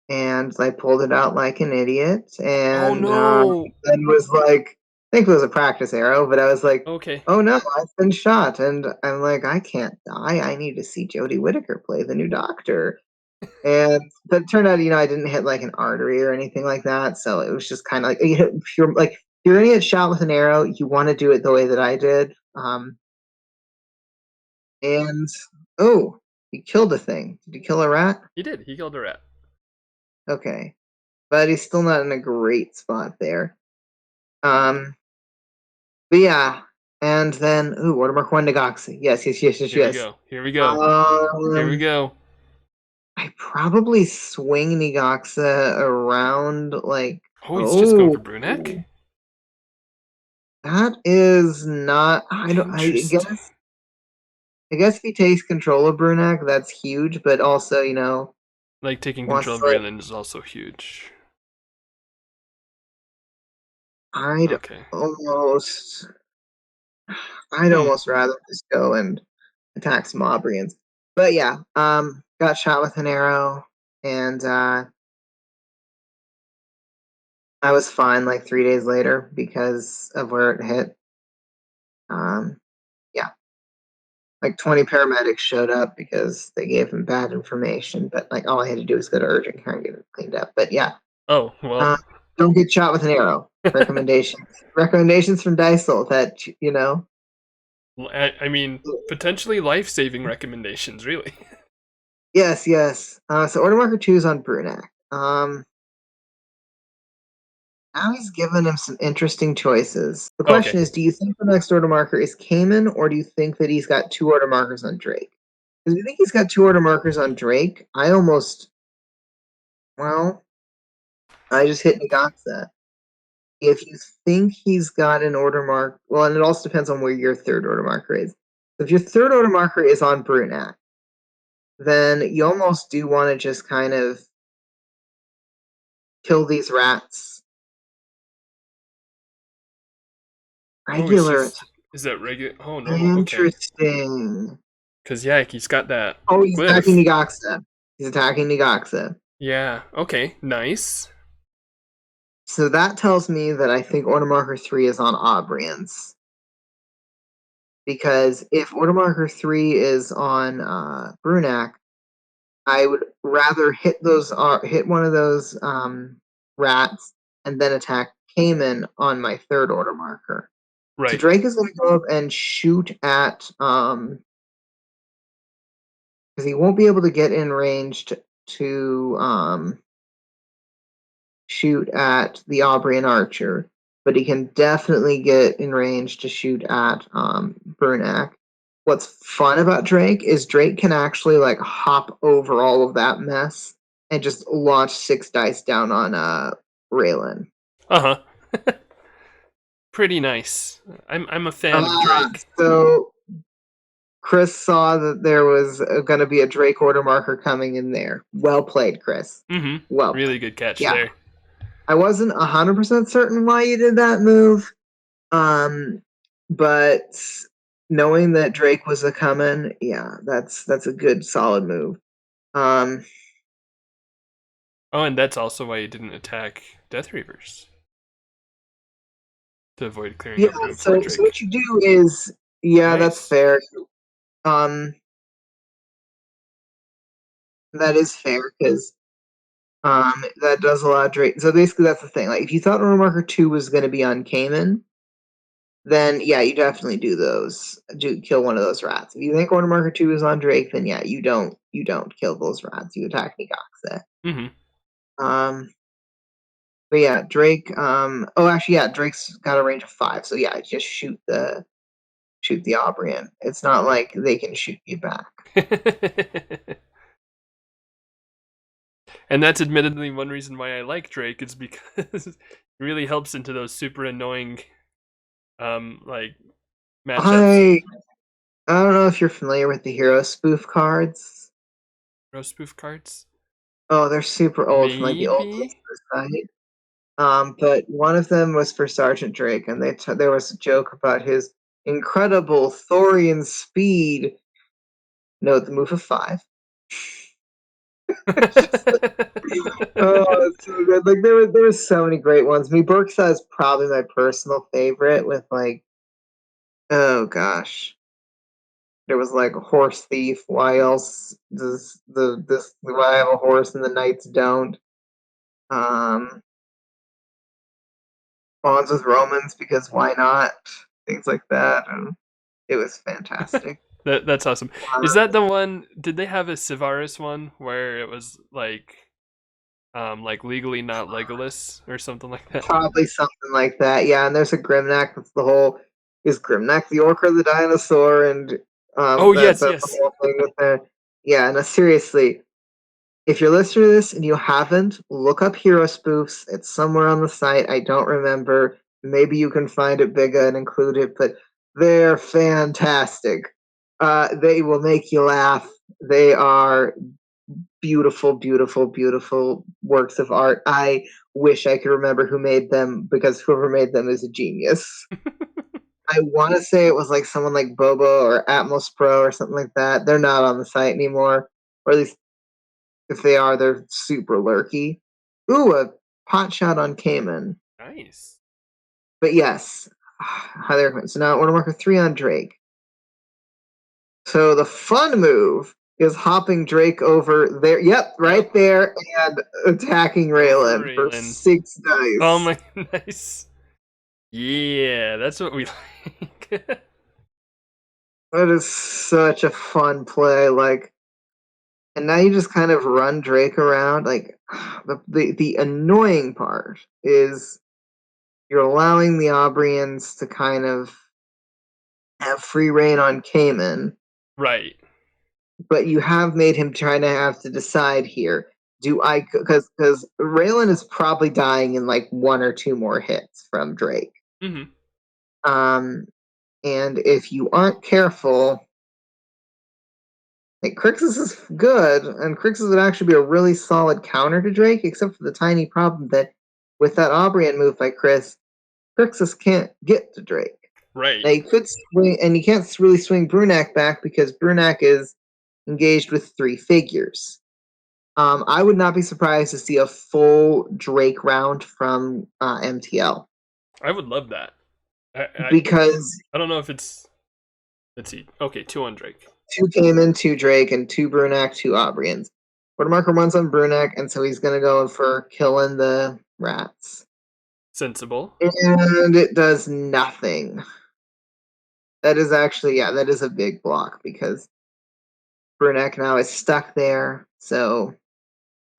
and I pulled it out like an idiot, Oh and no. then was like, I think it was a practice arrow, but I was like, Okay. oh no, I've been shot, and I'm like, I can't die. I need to see Jodie Whittaker play the new Doctor. And but it turned out, I didn't hit like an artery or anything like that, so it was just kind of like if you're gonna get shot with an arrow, you want to do it the way that I did. And oh, he killed a thing. Did he kill a rat? He did. He killed a rat. Okay, but he's still not in a great spot there. But yeah, and then Watermark 1 Nagaxa. Yes, yes, yes, yes, Here we yes. go. Here we go. Here we go. I probably swing Nagaxa around like Oh, he's just going for Brunak? that is not I don't Interesting. I guess if he takes control of Brunak, that's huge, but also, Like, taking wants control of to like Raylan is also huge. I'd Okay. almost I'd Hmm. almost rather just go and attack some Aubrians. But yeah, got shot with an arrow, and I was fine like 3 days later because of where it hit. Yeah, like 20 paramedics showed up because they gave him bad information, but like all I had to do was go to urgent care and get it cleaned up. But yeah, Oh, well. don't get shot with an arrow. Recommendations from Dysole that I mean, potentially life-saving recommendations, really. Yes, yes. So order marker 2 is on Brunak. Now he's given him some interesting choices. The Okay. question is, do you think the next order marker is Cayman, or do you think that he's got 2 order markers on Drake? Because if you think he's got 2 order markers on Drake, I just hit Nagaxa. If you think he's got an order mark, well, and it also depends on where your 3rd order marker is. So if your 3rd order marker is on Brunak, then you almost do want to just kind of kill these rats. Oh, he's Regular. just... Is that regular? Oh, no. Okay. Interesting. Because, yeah, he's got that Oh, he's attacking glyph. Nagaxa. He's attacking Nagaxa. Yeah. Okay. Nice. So that tells me that I think order marker 3 is on Aubrians. Because if order marker 3 is on Brunak, I would rather hit one of those rats and then attack Cayman on my 3rd order marker. So Right. Drake is going to go up and shoot at because he won't be able to get in range to shoot at the Aubrian archer, but he can definitely get in range to shoot at Brunak. What's fun about Drake is Drake can actually like hop over all of that mess and just launch 6 dice down on Raylan. Uh-huh. Pretty nice. I'm a fan of Drake. So Chris saw that there was going to be a Drake order marker coming in there. Well played, Chris. Mm-hmm. Well Really played. good catch Yeah. there. I wasn't 100% certain why you did that move. but knowing that Drake was a coming, yeah, that's a good solid move. Um, Oh, and that's also why you didn't attack Death Reavers to avoid clearing yeah, up room for so Drake. what you do is, yeah, that's Nice. fair. Um, that is fair because that does allow Drake. So basically, that's the thing. Like, if you thought Order Marker 2 was going to be on Cayman, then yeah, you definitely do those. Do kill one of those rats. If you think Order Marker 2 is on Drake, then yeah, you don't kill those rats. You attack Nigoxa. Mm-hmm. But yeah, Drake. Oh, actually, yeah, Drake's got a range of 5. So yeah, just shoot the Aubrian. It's not like they can shoot you back. And that's admittedly one reason why I like Drake is because it really helps into those super annoying like matchups. I don't know if you're familiar with the hero spoof cards. Rose spoof cards? Oh, they're super old from like the old Maybe? Blisters site. But one of them was for Sergeant Drake, and there was a joke about his incredible Thorian speed. Note the move of 5. It's just oh, it's so good. Like there was so many great ones. Burksa is probably my personal favorite. With like, oh gosh, there was like horse thief. Why else does this? Why I have a horse and the knights don't? Um, bonds with Romans because why not? Things like that, and it was fantastic. That's awesome. Is Uh, that the one? Did they have a Sivaris one where it was like legally not Legolas or something like that? Probably something like that. Yeah, and there's a Grimnack. That's the whole. Is Grimnack the orc or the dinosaur? And Oh that's yes, the yes. whole thing with the. Yeah, no, seriously. If you're listening to this and you haven't, look up hero spoofs. It's somewhere on the site. I don't remember. Maybe you can find it bigger and include it, but they're fantastic. They will make you laugh. They are beautiful, beautiful, beautiful works of art. I wish I could remember who made them because whoever made them is a genius. I want to say it was like someone like Bobo or Atmos Pro or something like that. They're not on the site anymore, or at least if they are, they're super lurky. Ooh, a pot shot on Cayman. Nice. But yes, highly recommend. So now I want to work with 3 on Drake. So the fun move is hopping Drake over there. Yep, right Yep. there, and attacking Over Raylan for Raylan. 6 Oh dice. my, nice. Yeah, that's what we like. That is such a fun play. Like, and now you just kind of run Drake around. Like, the annoying part is you're allowing the Aubrians to kind of have free reign on Cayman, Right. but you have made him try to have to decide here. Do I because Raylan is probably dying in like 1 or 2 more hits from Drake. Mm-hmm. Um, and if you aren't careful, like Crixus is good, and Crixus would actually be a really solid counter to Drake, except for the tiny problem that with that Aubrian move by Chris, Crixus can't get to Drake. Right. Now you could swing, and you can't really swing Brunak back because Brunak is engaged with 3 figures. I would not be surprised to see a full Drake round from MTL I would love that. I because I don't know if it's. Let's see. Okay, 2 on Drake. 2 Cayman, 2 Drake, and 2 Brunak, 2 Aubrians. Watermarker 1's on Brunak, and so he's going to go for killing the rats. Sensible. And it does nothing. That is actually, yeah, that is a big block because Brunak now is stuck there. So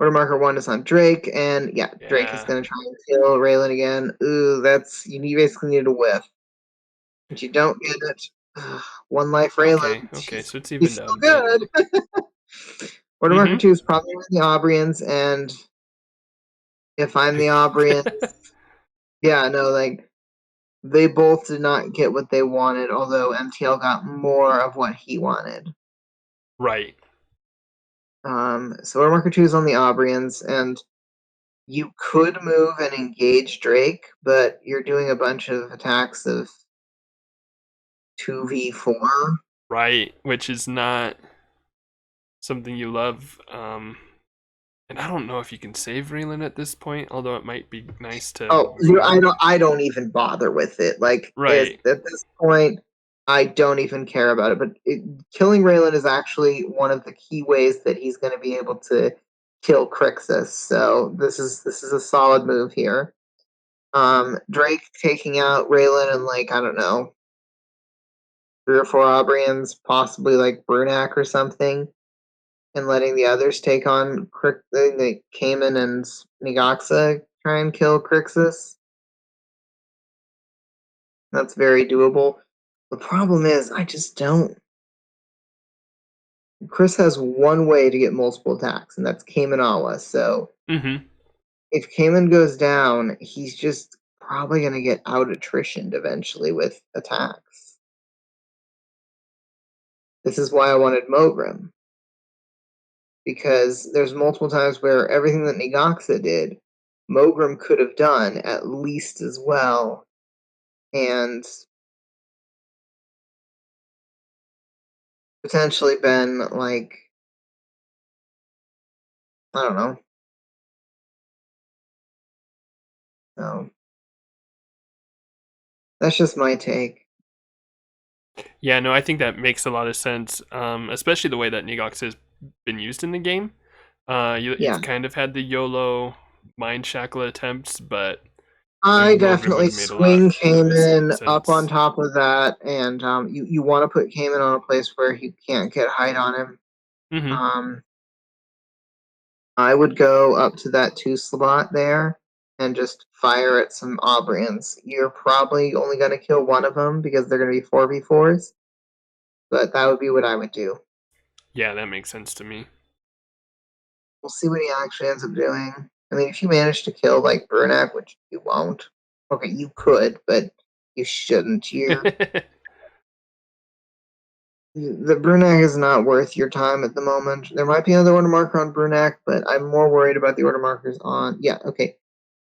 Watermarker 1 is on Drake, and yeah, Drake is Yeah. going to try and kill Raylan again. Ooh, you basically need a whiff. But you don't get it. Ugh, 1 life Raylan. Okay. Okay. So it's He's evened out still a bit. good. Watermarker Mm-hmm. 2 is probably with the Aubrians, and if I'm the Aubrian, yeah, no, like they both did not get what they wanted, although MTL got more of what he wanted. Right. So Watermarker 2 is on the Aubrians, and you could move and engage Drake, but you're doing a bunch of attacks of 2v4. Right, which is not something you love. And I don't know if you can save Raylan at this point, although it might be nice to Oh, move. I don't even bother with it. Like, Right. at this point, I don't even care about it. But killing Raylan is actually one of the key ways that he's going to be able to kill Crixus. So this is a solid move here. Drake taking out Raylan and, like, I don't know, 3 or 4 Aubrians, possibly like Brunak or something, and letting the others take on like Cayman and Nigoxa, try and kill Crixus. That's very doable. The problem is, I just don't. Chris has one way to get multiple attacks, and that's Kaminawa. So Mm-hmm. if Cayman goes down, he's just probably going to get out attritioned eventually with attacks. This is why I wanted Mogrim, because there's multiple times where everything that Nigoxa did, Mogrim could have done at least as well, and potentially been, like, I don't know. So that's just my take. Yeah, no, I think that makes a lot of sense, especially the way that Nigox has been used in the game. Yeah. You've kind of had the YOLO mind shackle attempts, but I I think Mogrim would definitely have made a lot swing more Cayman up on sense. top of that, and you want to put Cayman on a place where he can't get height on him. Mm-hmm. Um, I would go up to that 2 slot there and just fire at some Aubrians. You're probably only going to kill one of them because they're going to be 4v4s, but that would be what I would do. Yeah, that makes sense to me. We'll see what he actually ends up doing. I mean, if you manage to kill, like, Brunak, which you won't, okay, you could, but you shouldn't. The Brunak is not worth your time at the moment. There might be another order marker on Brunak, but I'm more worried about the order markers on. Yeah, okay.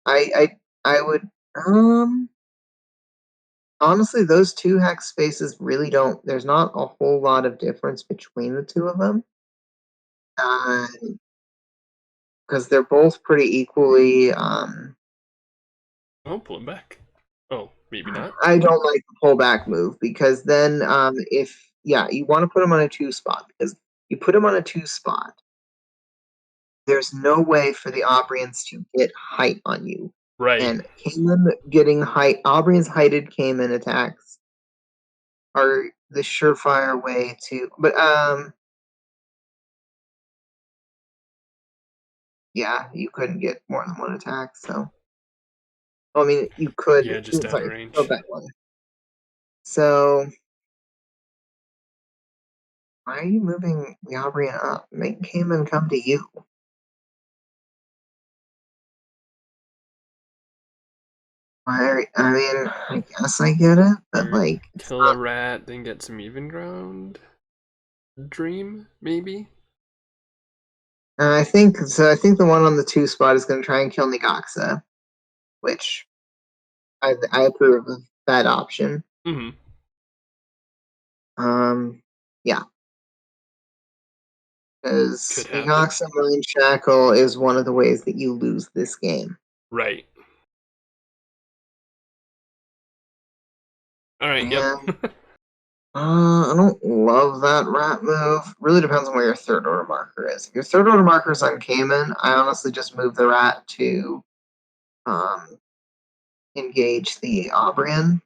I would honestly, those 2 hex spaces really don't. There's not a whole lot of difference between the 2 of them, because they're both pretty equally. Oh, pull him back. Oh, maybe not. I don't like the pullback move because then, if yeah, you want to put him on a 2 spot, because you put him on a 2 spot, there's no way for the Aubrians to get height on you. Right. And Cayman getting height, Aubrians heighted Cayman attacks are the surefire way to. But yeah, you couldn't get more than 1 attack. So I mean, you could. Yeah, just out of Sorry, go range. back 1. So why are you moving the Aubrian up? Make Cayman come to you. I mean, I guess I get it, but, Or like, it's kill a not. rat, then get some even ground. Dream, maybe? I think so. I think the one on the 2 spot is going to try and kill Nigoxa, which I approve of that option. Mm-hmm. Yeah, because Could happen. Nigoxa Mind Shackle is one of the ways that you lose this game. Right. Alright, yep. And I don't love that rat move. Really depends on where your 3rd order marker is. If your 3rd order marker is on Cayman, I honestly just move the rat to um, engage the Aubrian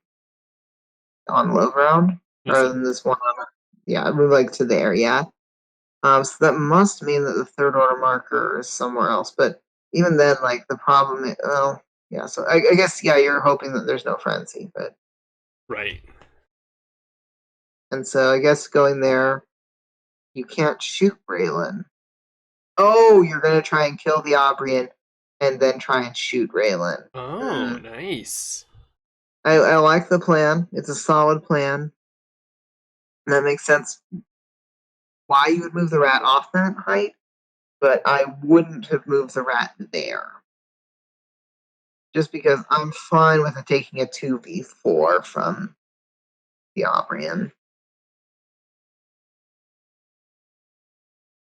on low ground I rather see. than this one. Yeah, I move, like, to there. Yeah. So that must mean that the 3rd order marker is somewhere else. But even then, like, the problem is, well, yeah. So I guess, yeah, you're hoping that there's no frenzy, but Right. and so I guess going there, you can't shoot Raylan. Oh, you're gonna try and kill the Aubrian, and then try and shoot Raylan. Oh, nice. I like the plan. It's a solid plan. That makes sense. Why you would move the rat off that height, but I wouldn't have moved the rat there. Just because I'm fine with it taking a 2v4 from the Aubrian.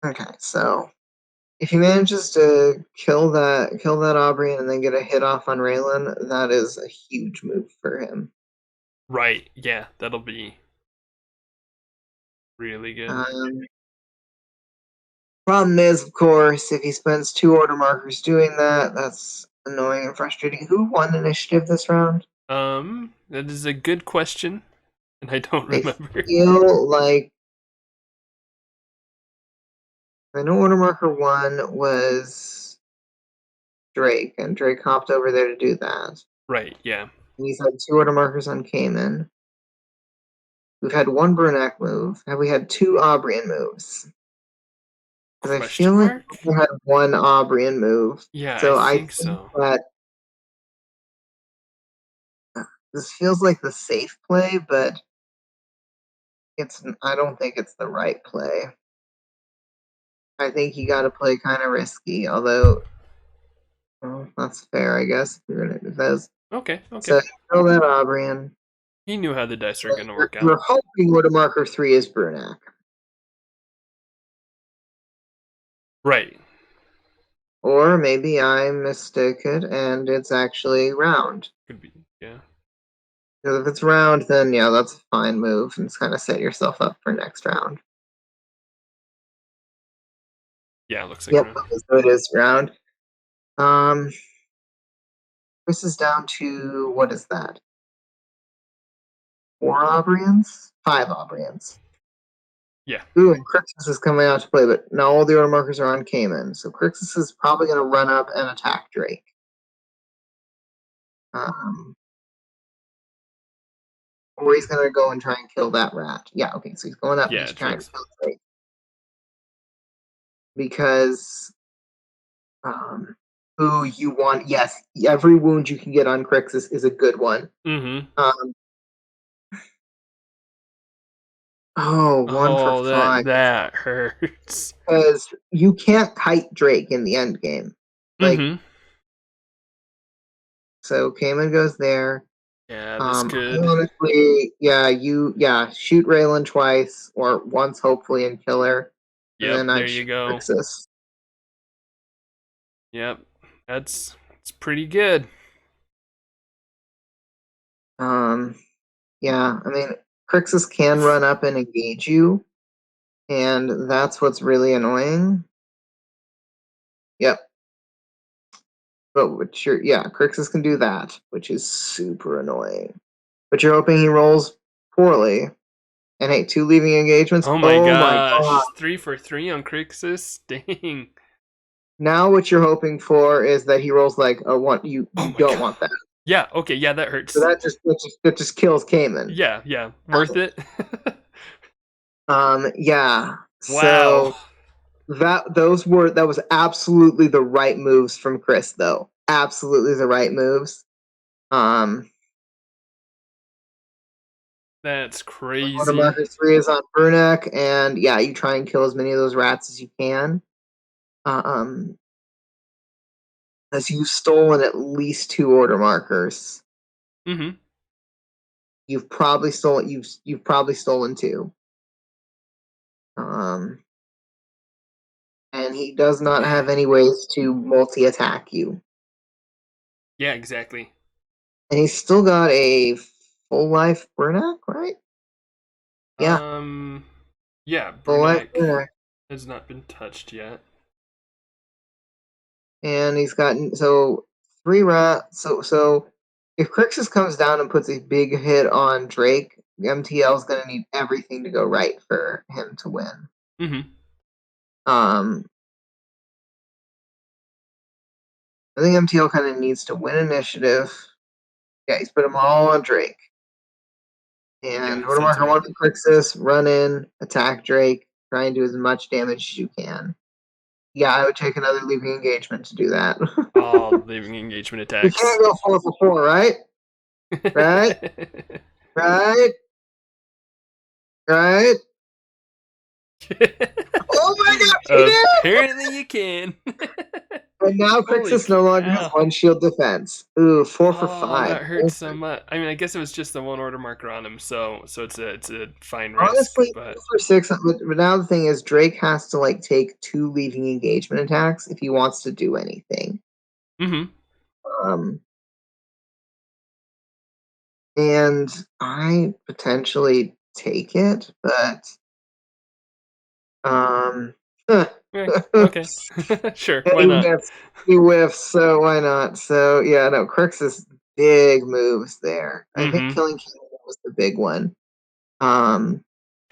Okay, so if he manages to kill that Aubrian and then get a hit off on Raylan, that is a huge move for him. Right, yeah, that'll be really good. Problem is, of course, if he spends 2 order markers doing that, that's annoying and frustrating. Who won initiative this round? That is a good question, and I don't I remember. feel like I know order marker 1 was Drake, and Drake hopped over there to do that. Right, yeah. And he's had 2 order markers on Cayman. We've had 1 Brunak move. Have we had 2 Aubrian moves? Because I feel Question like mark? we had 1 Aubrian move. Yeah, So I I think think so. that this feels like the safe play, but I don't think it's the right play. I think you got to play kind of risky, although that's fair, I guess. If that's Okay. so, throw that Aubrian. He knew how the dice were going to work You're out. hoping order marker 3 is Brunak. Right. Or maybe I mistake it and it's actually round. Could be, yeah. Because if it's round, then yeah, that's a fine move and just kind of set yourself up for next round. Yeah, it looks like Yep, round. so it is round. This is down to, what is that? 4 Aubrians? 5 Aubrians. Yeah. Ooh, and Crixus is coming out to play, but now all the order markers are on Cayman. So Crixus is probably going to run up and attack Drake. Or he's going to go and try and kill that rat. Yeah, okay, so he's going up and he's trying to kill Drake. Because who you want, yes, every wound you can get on Crixus is a good one. Mm-hmm. One for 5. That hurts. Because you can't kite Drake in the end game. Like, so Cayman goes there. Yeah, this could. Honestly, shoot Raylan twice or once, hopefully, and kill her. Yep, and then there I'd you shoot go. Crixus. Yep, it's pretty good. Yeah, I mean, Crixus can run up and engage you, and that's what's really annoying. Yep. But Crixus can do that, which is super annoying. But you're hoping he rolls poorly. And hey, 2 leaving engagements. Oh my my gosh, god. 3 for 3 on Crixus. Dang. Now what you're hoping for is that he rolls like a 1. You don't want that. Yeah, okay, yeah, that hurts. So that just kills Cayman. Yeah, worth it. Yeah. Wow. So that was absolutely the right moves from Chris, though. Absolutely the right moves. That's crazy. Order marker 3 is on Brunak, and yeah, you try and kill as many of those rats as you can. As you've stolen at least 2 order markers. Mm-hmm. You've probably stolen 2. And he does not have any ways to multi-attack you. Yeah, exactly. And he's still got a full life Brunak, right? Yeah. Yeah, Full life Brunak has not been touched yet. And he's gotten 3 rats. So if Crixus comes down and puts a big hit on Drake, MTL is going to need everything to go right for him to win. Mm-hmm. I think MTL kind of needs to win initiative. Yeah, he's put them all on Drake. And order marker 1 for Crixus, run in, attack Drake, try and do as much damage as you can. Yeah, I would take another leaving engagement to do that. All leaving engagement attacks. You can't go 4 for 4, right? Right? Right? Right? Oh my gosh, Apparently you can. And now Holy Crixus no longer has cow. 1 shield defense. Ooh, 4 for Oh, 5. that hurts so much. I mean, I guess it was just the one order marker on him, so it's a fine risk, Honestly, 2 but for 6. But now the thing is, Drake has to like take 2 leaving engagement attacks if he wants to do anything. mm-hmm. Um, and I potentially take it, but Okay. Sure, why he not? whiffs. He whiffs, so why not? So yeah, no, Crixus big moves there. I think Mm-hmm. killing King was the big one. Um,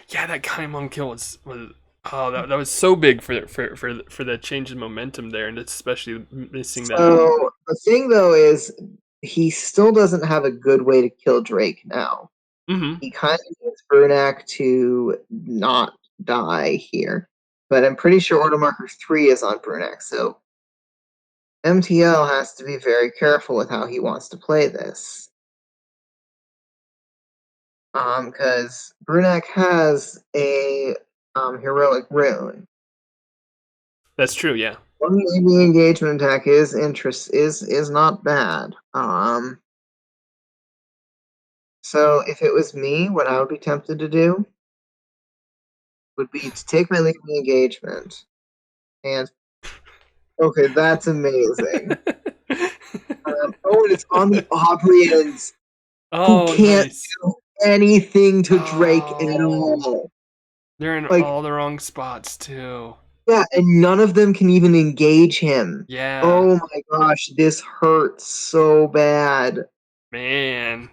Yeah, that Kaimon kill was oh that was so big for the change in momentum there, and especially missing that. so the thing though is he still doesn't have a good way to kill Drake now. Mm-hmm. He kind of needs Burnak to not die here. But I'm pretty sure Order Marker 3 is on Burnak, so MTL has to be very careful with how he wants to play this. Because Burnak has a heroic rune. That's true, yeah. One leading engagement attack is not bad. So if it was me, what I would be tempted to do would be to take my leading engagement and okay, that's amazing. Oh, and it's on the Aubrians who Oh, can't nice. do anything to Drake at Oh, all. they're in Like, all the wrong spots too. yeah, and none of them can even engage him. Yeah, Oh my gosh, this hurts so bad. man.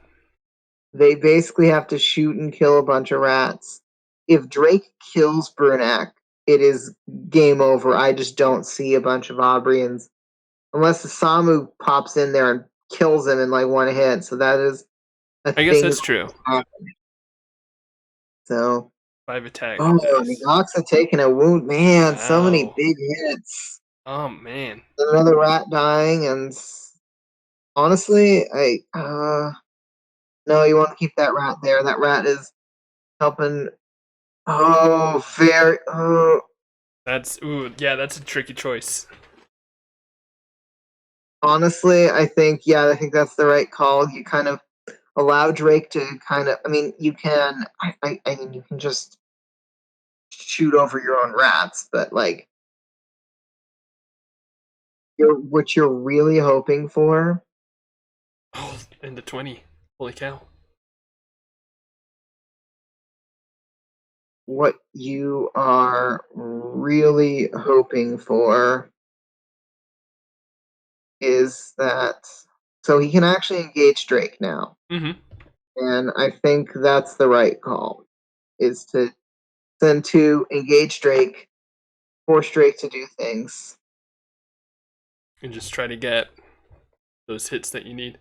They basically have to shoot and kill a bunch of rats. If Drake kills Burnak, it is game over. I just don't see a bunch of Aubrians. Unless the Samu pops in there and kills him in like 1 hit. So that is a I guess thing that's that's true. happening. So 5 attack, oh, nice. Nigoxa taking a wound. Man, so many Wow. big hits. Oh man. Another rat dying, and honestly, no, you want to keep that rat there. That rat is helping. Oh, very. Oh, That's ooh, yeah, that's a tricky choice. honestly, I think that's the right call. You kind of allow Drake to kind of. I mean, you can. I mean, you can just shoot over your own rats, but like, what you're really hoping for. Oh, into 20. Holy cow. What you are really hoping for is that so he can actually engage Drake now. Mm-hmm. And I think that's the right call. Is to send 2, engage Drake, force Drake to do things. And just try to get those hits that you need.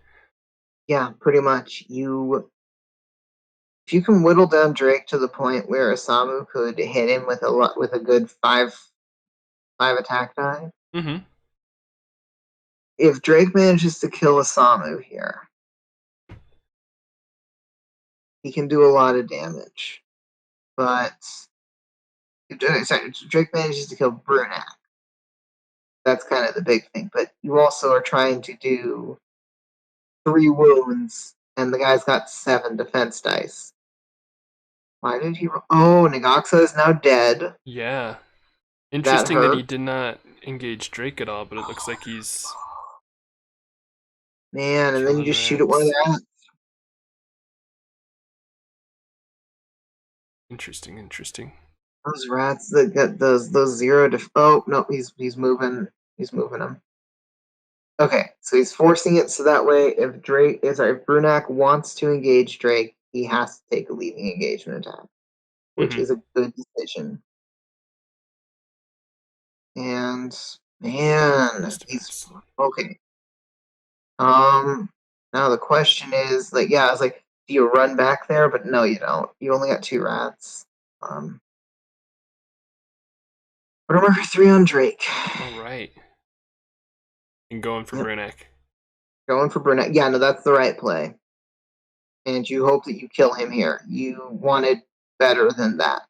Yeah, pretty much. If you can whittle down Drake to the point where Osamu could hit him with a good 5 attack die. Mm-hmm. If Drake manages to kill Osamu here, he can do a lot of damage. But Drake manages to kill Brunak. That's kind of the big thing. But you also are trying to do 3 wounds, and the guy's got 7 defense dice. Why did he? Oh, Nagaxa is now dead. Yeah. That Interesting that he hurt. did not engage Drake at all, but it looks like he's Man, and then you killing just shoot at one of rats. the rats. Interesting, interesting. Those rats that got those 0 oh no, he's moving. He's moving them. Okay, so he's forcing it so that way if if Brunak wants to engage Drake, he has to take a leading engagement attack, which Mm-hmm. is a good decision. And man, Nice he's defense. okay. Now the question is like, yeah, I was like, do you run back there? But no, you don't. You only got 2 rats. Order marker 3 on Drake. All right. And going for Yep, Brunak. going for Burnett. Yeah, no, that's the right play. And you hope that you kill him here. You wanted better than that.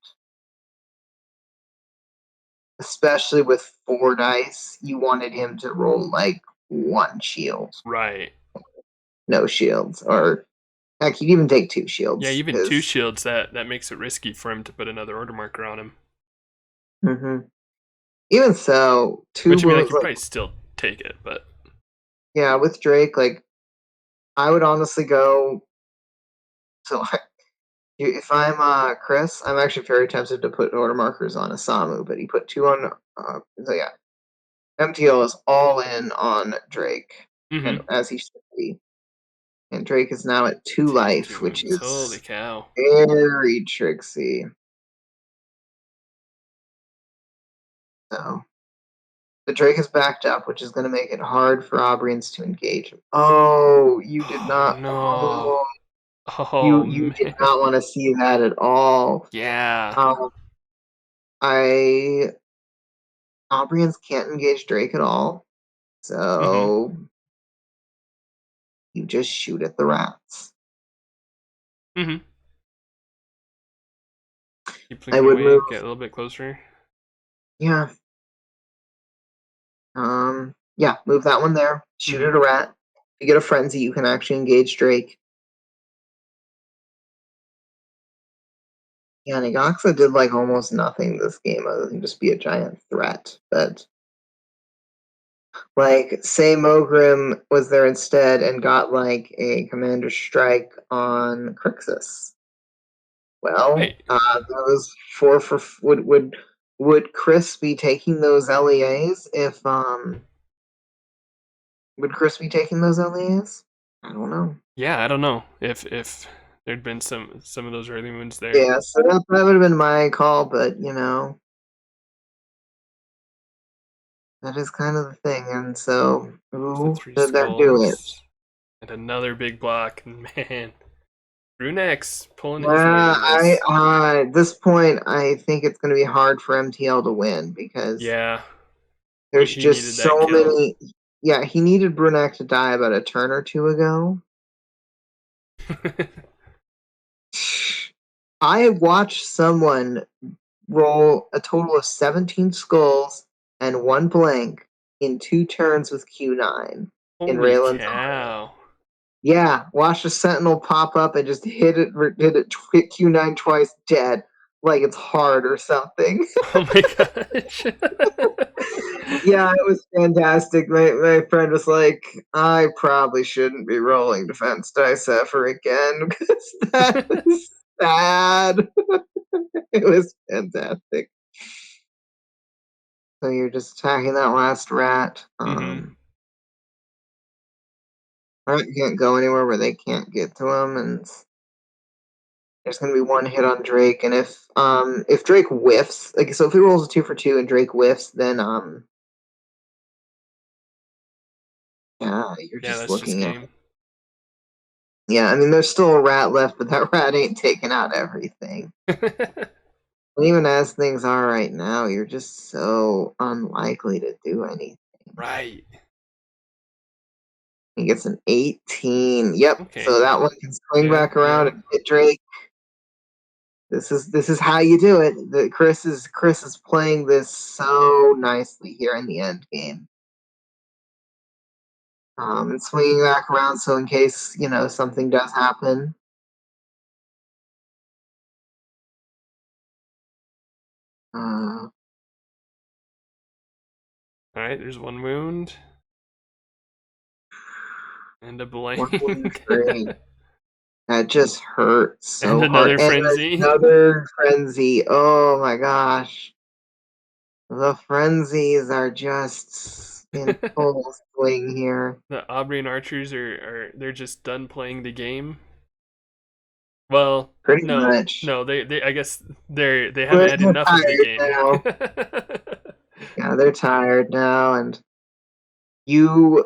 especially with 4 dice, you wanted him to roll like 1 shield, Right. no shields, or heck, you'd even take 2 Yeah, shields even 2 because. shields, that makes it risky for him to put another order marker on him. Even so, 2 Which I mean, I wounds, could like, probably still take it, but yeah, with Drake, like, I would honestly go. So if I'm Chris, I'm actually very tempted to put order markers on Asamu, but he put 2 on. So yeah, MTL is all in on Drake, and mm-hmm. as he should be. And Drake is now at 2 Taking 2 life, which wounds. Holy is cow. very tricksy. So the Drake is backed up, which is going to make it hard for Aubrians to engage him. Oh, you did Oh not. no. Oh, Oh you did man. not want to see that at all. Yeah. Um, I Aubrians can't engage Drake at all, Mm-hmm. so you just shoot at the rats. Mm-hmm. Keep I blinking would away, move. get a little bit closer. Yeah. Yeah. Move that one there. Shoot Mm-hmm. at a rat. If you get a frenzy, you can actually engage Drake. Yeah, Negaxa did like almost nothing this game other than just be a giant threat. But like, say Mogrim was there instead and got like a commander strike on Crixus. Well, Right. those 4 for would Chris be taking those LEAs if would Chris be taking those LEAs? I don't know. Yeah, I don't know if there'd been some of those early wounds there. Yeah, so that would have been my call, but that is kind of the thing. And so, So who 3 did that do it? skulls and another big block. Man, Brunex pulling his weight Yeah, in this. at this point, I think it's going to be hard for MTL to win because Yeah, there's he needed just that so kill. many. Yeah, he needed Brunak to die about a turn or 2 ago. I watched someone roll a total of 17 skulls and 1 blank in 2 turns with Q9 in Holy Raylan's. cow. Yeah, watch a sentinel pop up and just hit Q9 twice, dead, like it's hard or something. Oh my gosh. Yeah, it was fantastic. My friend was like, I probably shouldn't be rolling defense dice ever again because that is sad. It was fantastic. So you're just attacking that last rat. Mm-hmm. Rat can't go anywhere where they can't get to him, and there's gonna be 1 hit on Drake. And if Drake whiffs, like, so if he rolls a 2 for 2 and Drake whiffs, then yeah, you're Yeah, just that's just looking at. game. Yeah, I mean, there's still a rat left, but that rat ain't taking out everything. And even as things are right now, you're just so unlikely to do anything. Right. He gets an 18. Yep. Okay. So that one can swing Yeah, back around yeah. and hit Drake. This is how you do it. Chris is playing this so nicely here in the end game. And swinging back around so in case something does happen. Uh, Alright, there's 1 wound. And a One blank. great. That just hurts And so hard. another And frenzy. another frenzy. Oh my gosh. The frenzies are just in full swing here. The Aubrey archers are they're just done playing the game. Well, Pretty no, much. no, they I guess they haven't But had they're enough of the tired game. now. Yeah, they're tired now, and you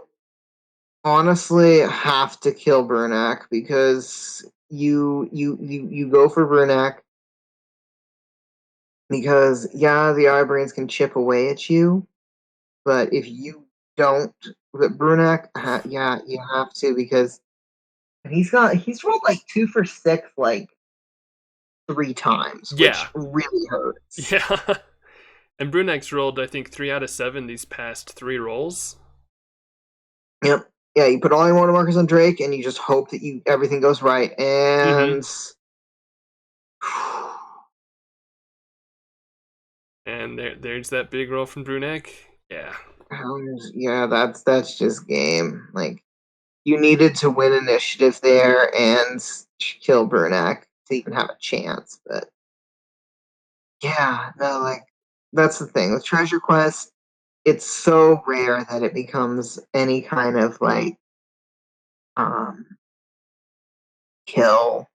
honestly have to kill Burnak because you go for Burnak because yeah, the Eyebrains can chip away at you, but if you don't, but Brunak, yeah, you have to because he's rolled like 2 for 6 like 3 times, Yeah, which really hurts. yeah. And Brunek's rolled, I think, 3 out of 7 these past 3 rolls. Yep. Yeah, you put all your water markers on Drake, and you just hope that everything goes right. Mm-hmm. And And there's that big roll from Brunek. Yeah. yeah, that's just game. Like, you needed to win initiative there and kill Burnak to even have a chance. But yeah, no, like, that's the thing with Treasure Quest. It's so rare that it becomes any kind of like um kill.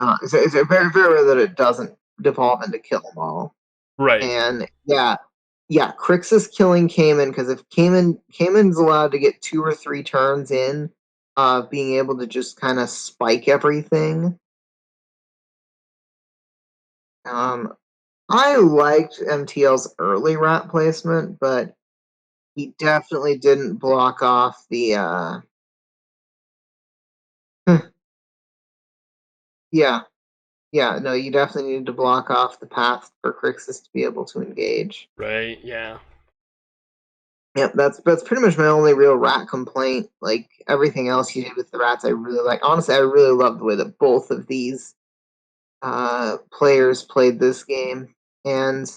It's very very rare that it doesn't devolve into kill 'em all. Right. And yeah, Crixus killing Cayman, because if Cayman's allowed to get 2 or 3 turns in, being able to just kind of spike everything. Um, I liked MTL's early rat placement, but he definitely didn't block off the. Yeah, yeah, no, you definitely needed to block off the path for Crixus to be able to engage. Right. Yeah. Yep, that's pretty much my only real rat complaint. Like everything else you did with the rats, I really like. Honestly, I really love the way that both of these players played this game. And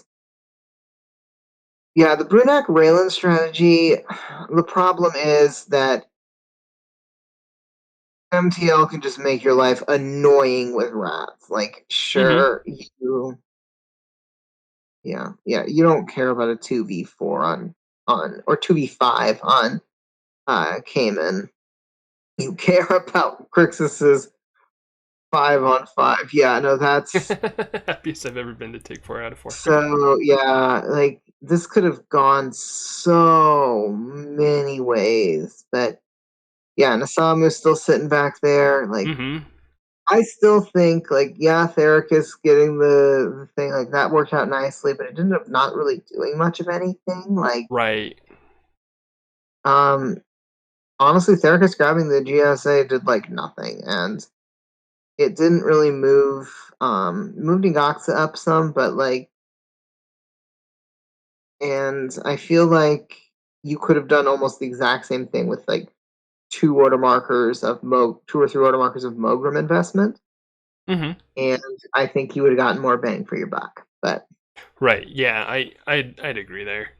yeah, the Brunak Raylan strategy. The problem is that MTL can just make your life annoying with rats. Like, Mm-hmm. sure, yeah, you don't care about a 2v4 on or 2v5 on Cayman. You care about Crixus's 5-on-5. Yeah, no, that's Happiest I've ever been to take 4 out of 4. so. Yeah, like this could have gone so many ways, but yeah, Nasamu's still sitting back there. Like, Mm-hmm. I still think, like, yeah, Thericus getting the thing, like, that worked out nicely, but it ended up not really doing much of anything. Like, Right. um, honestly, Thericus grabbing the GSA did, like, nothing, and it didn't really moved Ngoxa up some, but, like, and I feel like you could have done almost the exact same thing with, like, 2 or 3 order markers of Mogram investment, Mm-hmm. and I think you would have gotten more bang for your buck. But Right. Yeah. I'd agree there.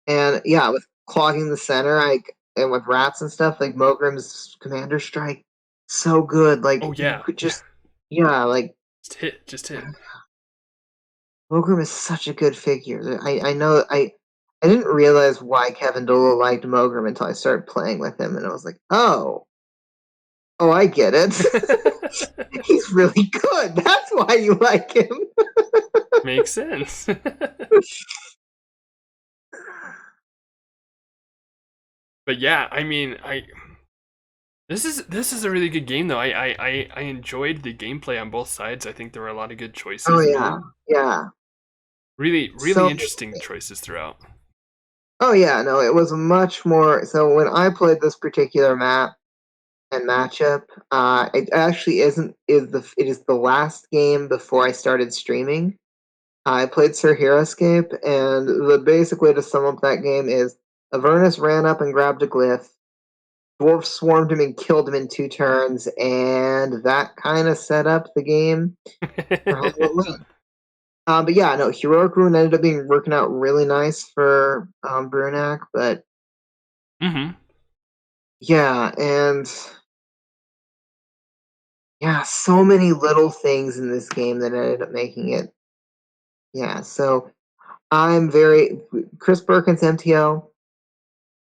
and yeah, with clogging the center, like and with rats and stuff, like Mogram's Commander Strike, so good. Oh Like you yeah. could Yeah. just yeah, like Just hit. Just hit. Mogram is such a good figure. I know I didn't realize why Kevin Dolo liked Mogram until I started playing with him, and I was like, oh, I get it. He's really good. That's why you like him. Makes sense. But yeah, I mean, this is a really good game though. I enjoyed the gameplay on both sides. I think there were a lot of good Oh choices yeah, made. yeah. Really, really So interesting choices throughout. oh yeah, no, it was much more. So when I played this particular map and matchup, it actually it is the last game before I started streaming. I played Sir Heroscape, and the basic way to sum up that game is Avernus ran up and grabbed a glyph. Dwarf swarmed him and killed him in 2 turns, and that kind of set up the game for how it went. But yeah, no, Heroic Ruin ended up being working out really nice for Brunak, but Mm-hmm. yeah, and yeah, so many little things in this game that ended up making it. Yeah, so I'm very Chris Perkins MTL.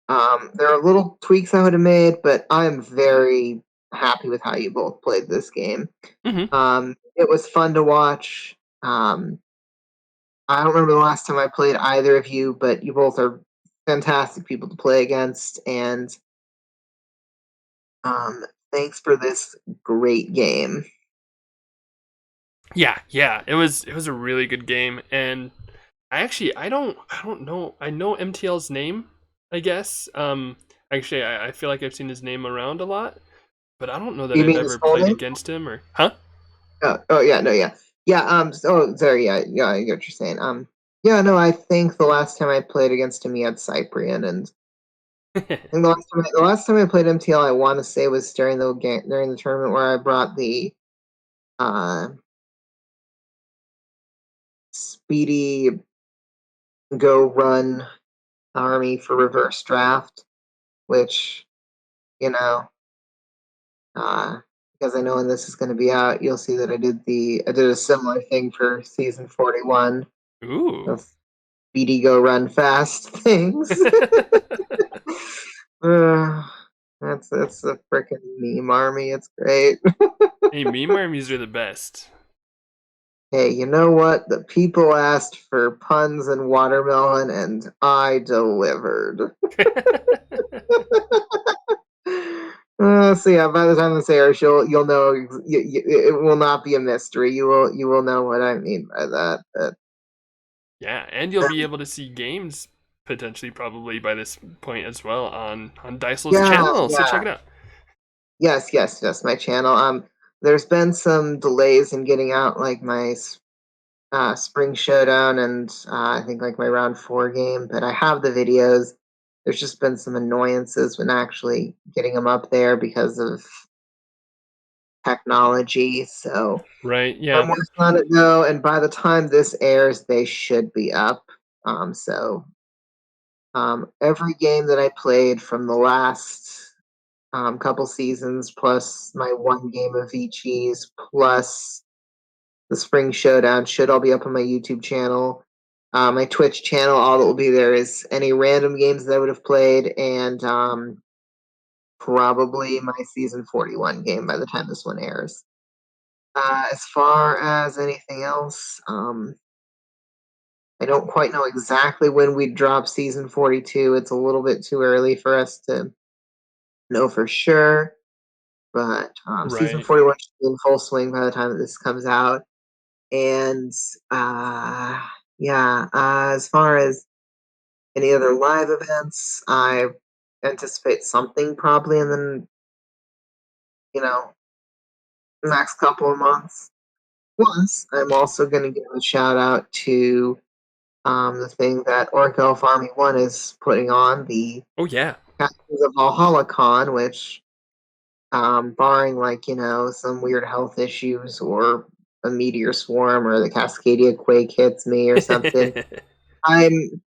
There are little tweaks I would have made, but I'm very happy with how you both played this game. Mm-hmm. It was fun to watch. I don't remember the last time I played either of you, but you both are fantastic people to play against, and um, thanks for this great game. Yeah, yeah. It was a really good game, and I don't know. I know MTL's name, I guess. Actually, I feel like I've seen his name around a lot, but I don't know that You I've mean his ever full played name? against him or huh? Oh yeah, no, yeah. Yeah, oh, sorry, yeah, I get what you're saying. Yeah, no, I think the last time I played against him, he had Cyprian, and I think the last time I played MTL, I want to say was during the tournament where I brought the uh speedy go run army for reverse draft, which you know, uh, because I know when this is going to be out, you'll see that I did a similar thing for season 41 Ooh. of speedy go run fast things. uh, that's a freaking meme army. It's great. Hey, meme armies are the best. Hey, you know what? The people asked for puns and watermelon, and I delivered. So yeah, by the time this airs, you'll know it will not be a mystery. You will know what I mean by that. Yeah, and you'll be able to see games potentially probably by this point as well on Dysole's Yeah, channel. So check yeah, it out. yes, my channel. There's been some delays in getting out like my spring showdown and I think like my round 4 game, but I have the videos. There's just been some annoyances when actually getting them up there because of technology. So Right? I'm Yeah. working on it though, and by the time this airs, they should be up. So every game that I played from the last couple seasons, plus my one game of VGs, plus the Spring Showdown, should all be up on my YouTube channel. My Twitch channel, all that will be there is any random games that I would have played, and probably my season 41 game by the time this one airs. As far as anything else, I don't quite know exactly when we drop season 42. It's a little bit too early for us to know for sure. But season Right. 41 should be in full swing by the time that this comes out. And yeah, as far as any other live events, I anticipate something probably in the you know next couple of months. Plus, I'm also going to give a shout out to the thing that Orko Army 1 is putting on, the Oh yeah. Captains of Valhalla Con, which, barring like, some weird health issues or a meteor swarm or the Cascadia quake hits me or something, I'm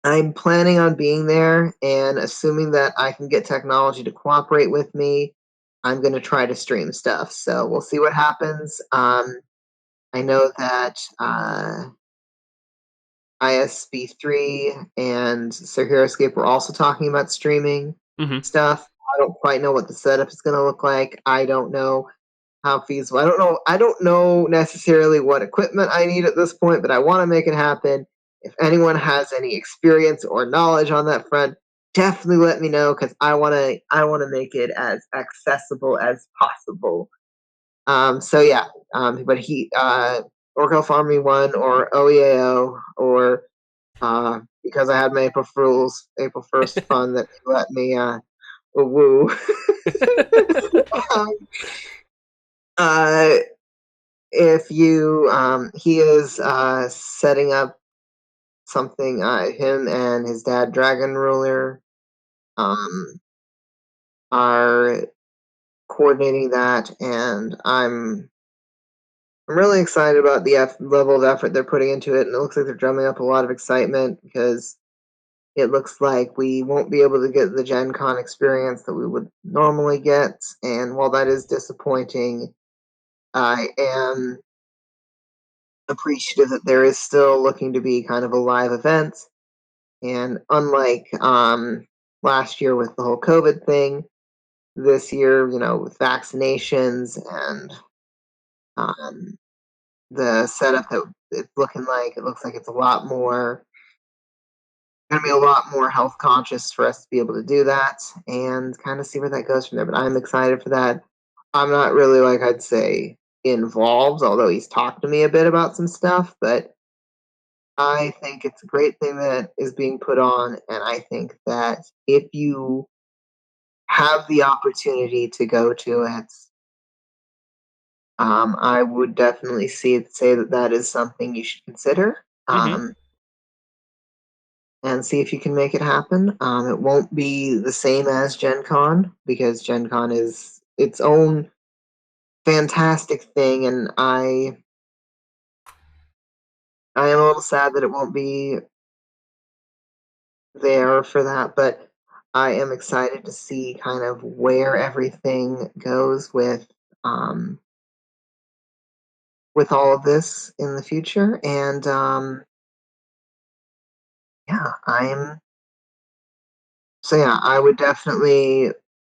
I'm planning on being there, and assuming that I can get technology to cooperate with me, I'm going to try to stream stuff. So we'll see what happens. I know that ISB3 and Sir Heroscape were also talking about streaming Hmm. stuff. I don't quite know what the setup is going to look like. I don't know how feasible. I don't know necessarily what equipment I need at this point, but I want to make it happen. If anyone has any experience or knowledge on that front, definitely let me know because I want to make it as accessible as possible. So yeah, but Orco Farming One or OEAO or because I had my April 1st fun that let me woo. um, uh, if you he is setting up something, him and his dad Dragon Ruler um are coordinating that, and I'm really excited about the level of effort they're putting into it, and it looks like they're drumming up a lot of excitement because it looks like we won't be able to get the Gen Con experience that we would normally get, and while that is disappointing, I am appreciative that there is still looking to be kind of a live event. And unlike last year with the whole COVID thing, this year, with vaccinations and um, the setup that it looks like it's a lot more going to be a lot more health conscious for us to be able to do that and kind of see where that goes from there. But I'm excited for that. I'm not really like I'd say involved, although he's talked to me a bit about some stuff, but I think it's a great thing that is being put on, and I think that if you have the opportunity to go to it, I would definitely say that that is something you should consider. Mm-hmm. And see if you can make it happen. It won't be the same as Gen Con because Gen Con is its own fantastic thing, and I am a little sad that it won't be there for that, but I am excited to see kind of where everything goes with all of this in the future. And yeah, I would definitely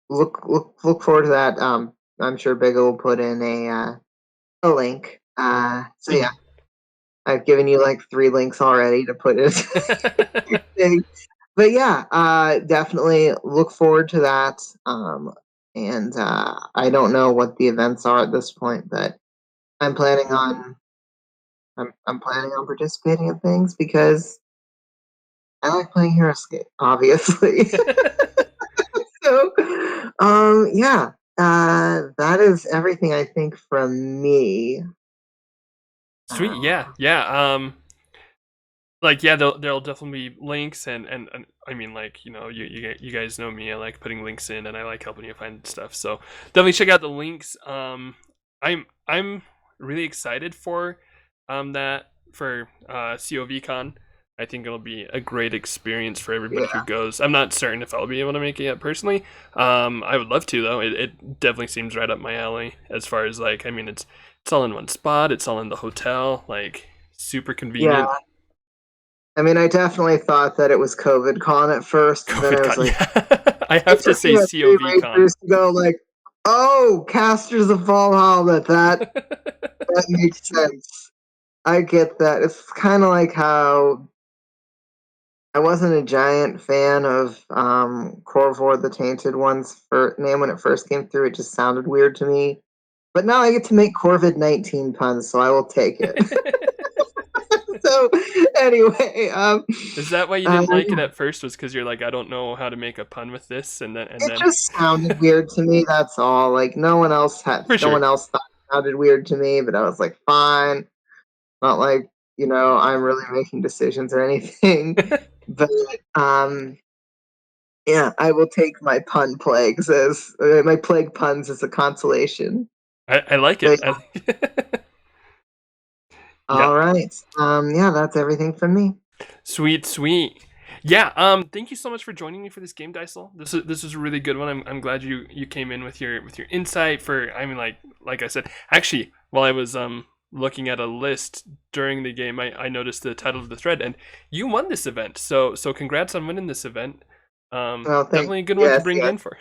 look forward to that. I'm sure Bigga will put in a link. So yeah, I've given you like 3 links already to put it. But yeah, definitely look forward to that. And I don't know what the events are at this point, but I'm planning on I'm planning on participating in things because I like playing Heroscape, obviously. So, yeah, that is everything I think from me. Sweet. Yeah. Uh, Yeah. Like, yeah, there'll definitely be links, and I mean, like, you guys know me. I like putting links in, and I like helping you find stuff. So definitely check out the links. I'm really excited for that for COVCon. I think it'll be a great experience for everybody who yeah, goes. I'm not certain if I'll be able to make it yet personally. I would love to though. It definitely seems right up my alley as far as, like, I mean, it's all in one spot. It's all in the hotel. Like, super yeah. convenient. I mean, I definitely thought that it was COVID con at first, and then COVID I con, was like, yeah. I have it to took me say about 3 COV con. racers to go like, oh, casters of Valhalla. That makes sense. I get that. It's kind of like how I wasn't a giant fan of Corvor the Tainted One's name when it first came through. It just sounded weird to me. But now I get to make Corvid 19 puns, so I will take it. So anyway, Is that why you didn't like it at first? Was because you're like, I don't know how to make a pun with this, and it then just sounded weird to me. That's all. Like for no sure. one else thought it sounded weird to me, but I was like, fine. Not like I'm really making decisions or anything. But um, yeah, I will take my pun plagues as my plague puns as a consolation. I like it. But I like it. Yeah. all right, yeah, that's everything from me. Sweet, sweet. Yeah. Thank you so much for joining me for this game, Dysole. This is a really good one. I'm glad you came in with your insight. For, I mean, like I said, actually, while I was looking at a list during the game, I noticed the title of the thread, and you won this event. So congrats on winning this event. Well, thank Definitely a good one to yes, bring you yes. in for.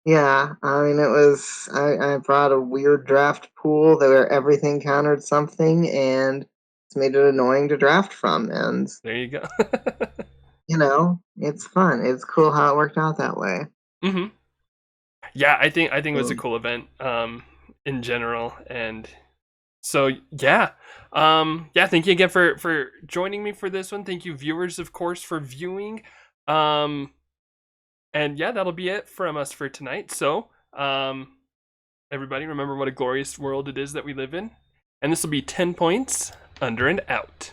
Yeah, I mean, I brought a weird draft pool where everything countered something, and it's made it annoying to draft from. And There you go. it's fun. It's cool how it worked out that way. hmm Yeah, I think it was a Mm. cool event in general, and so yeah, yeah. Thank you again for joining me for this one. Thank you, viewers, of course, for viewing. Um, and yeah, that'll be it from us for tonight. So, everybody, remember what a glorious world it is that we live in, and this will be 10 points under and out.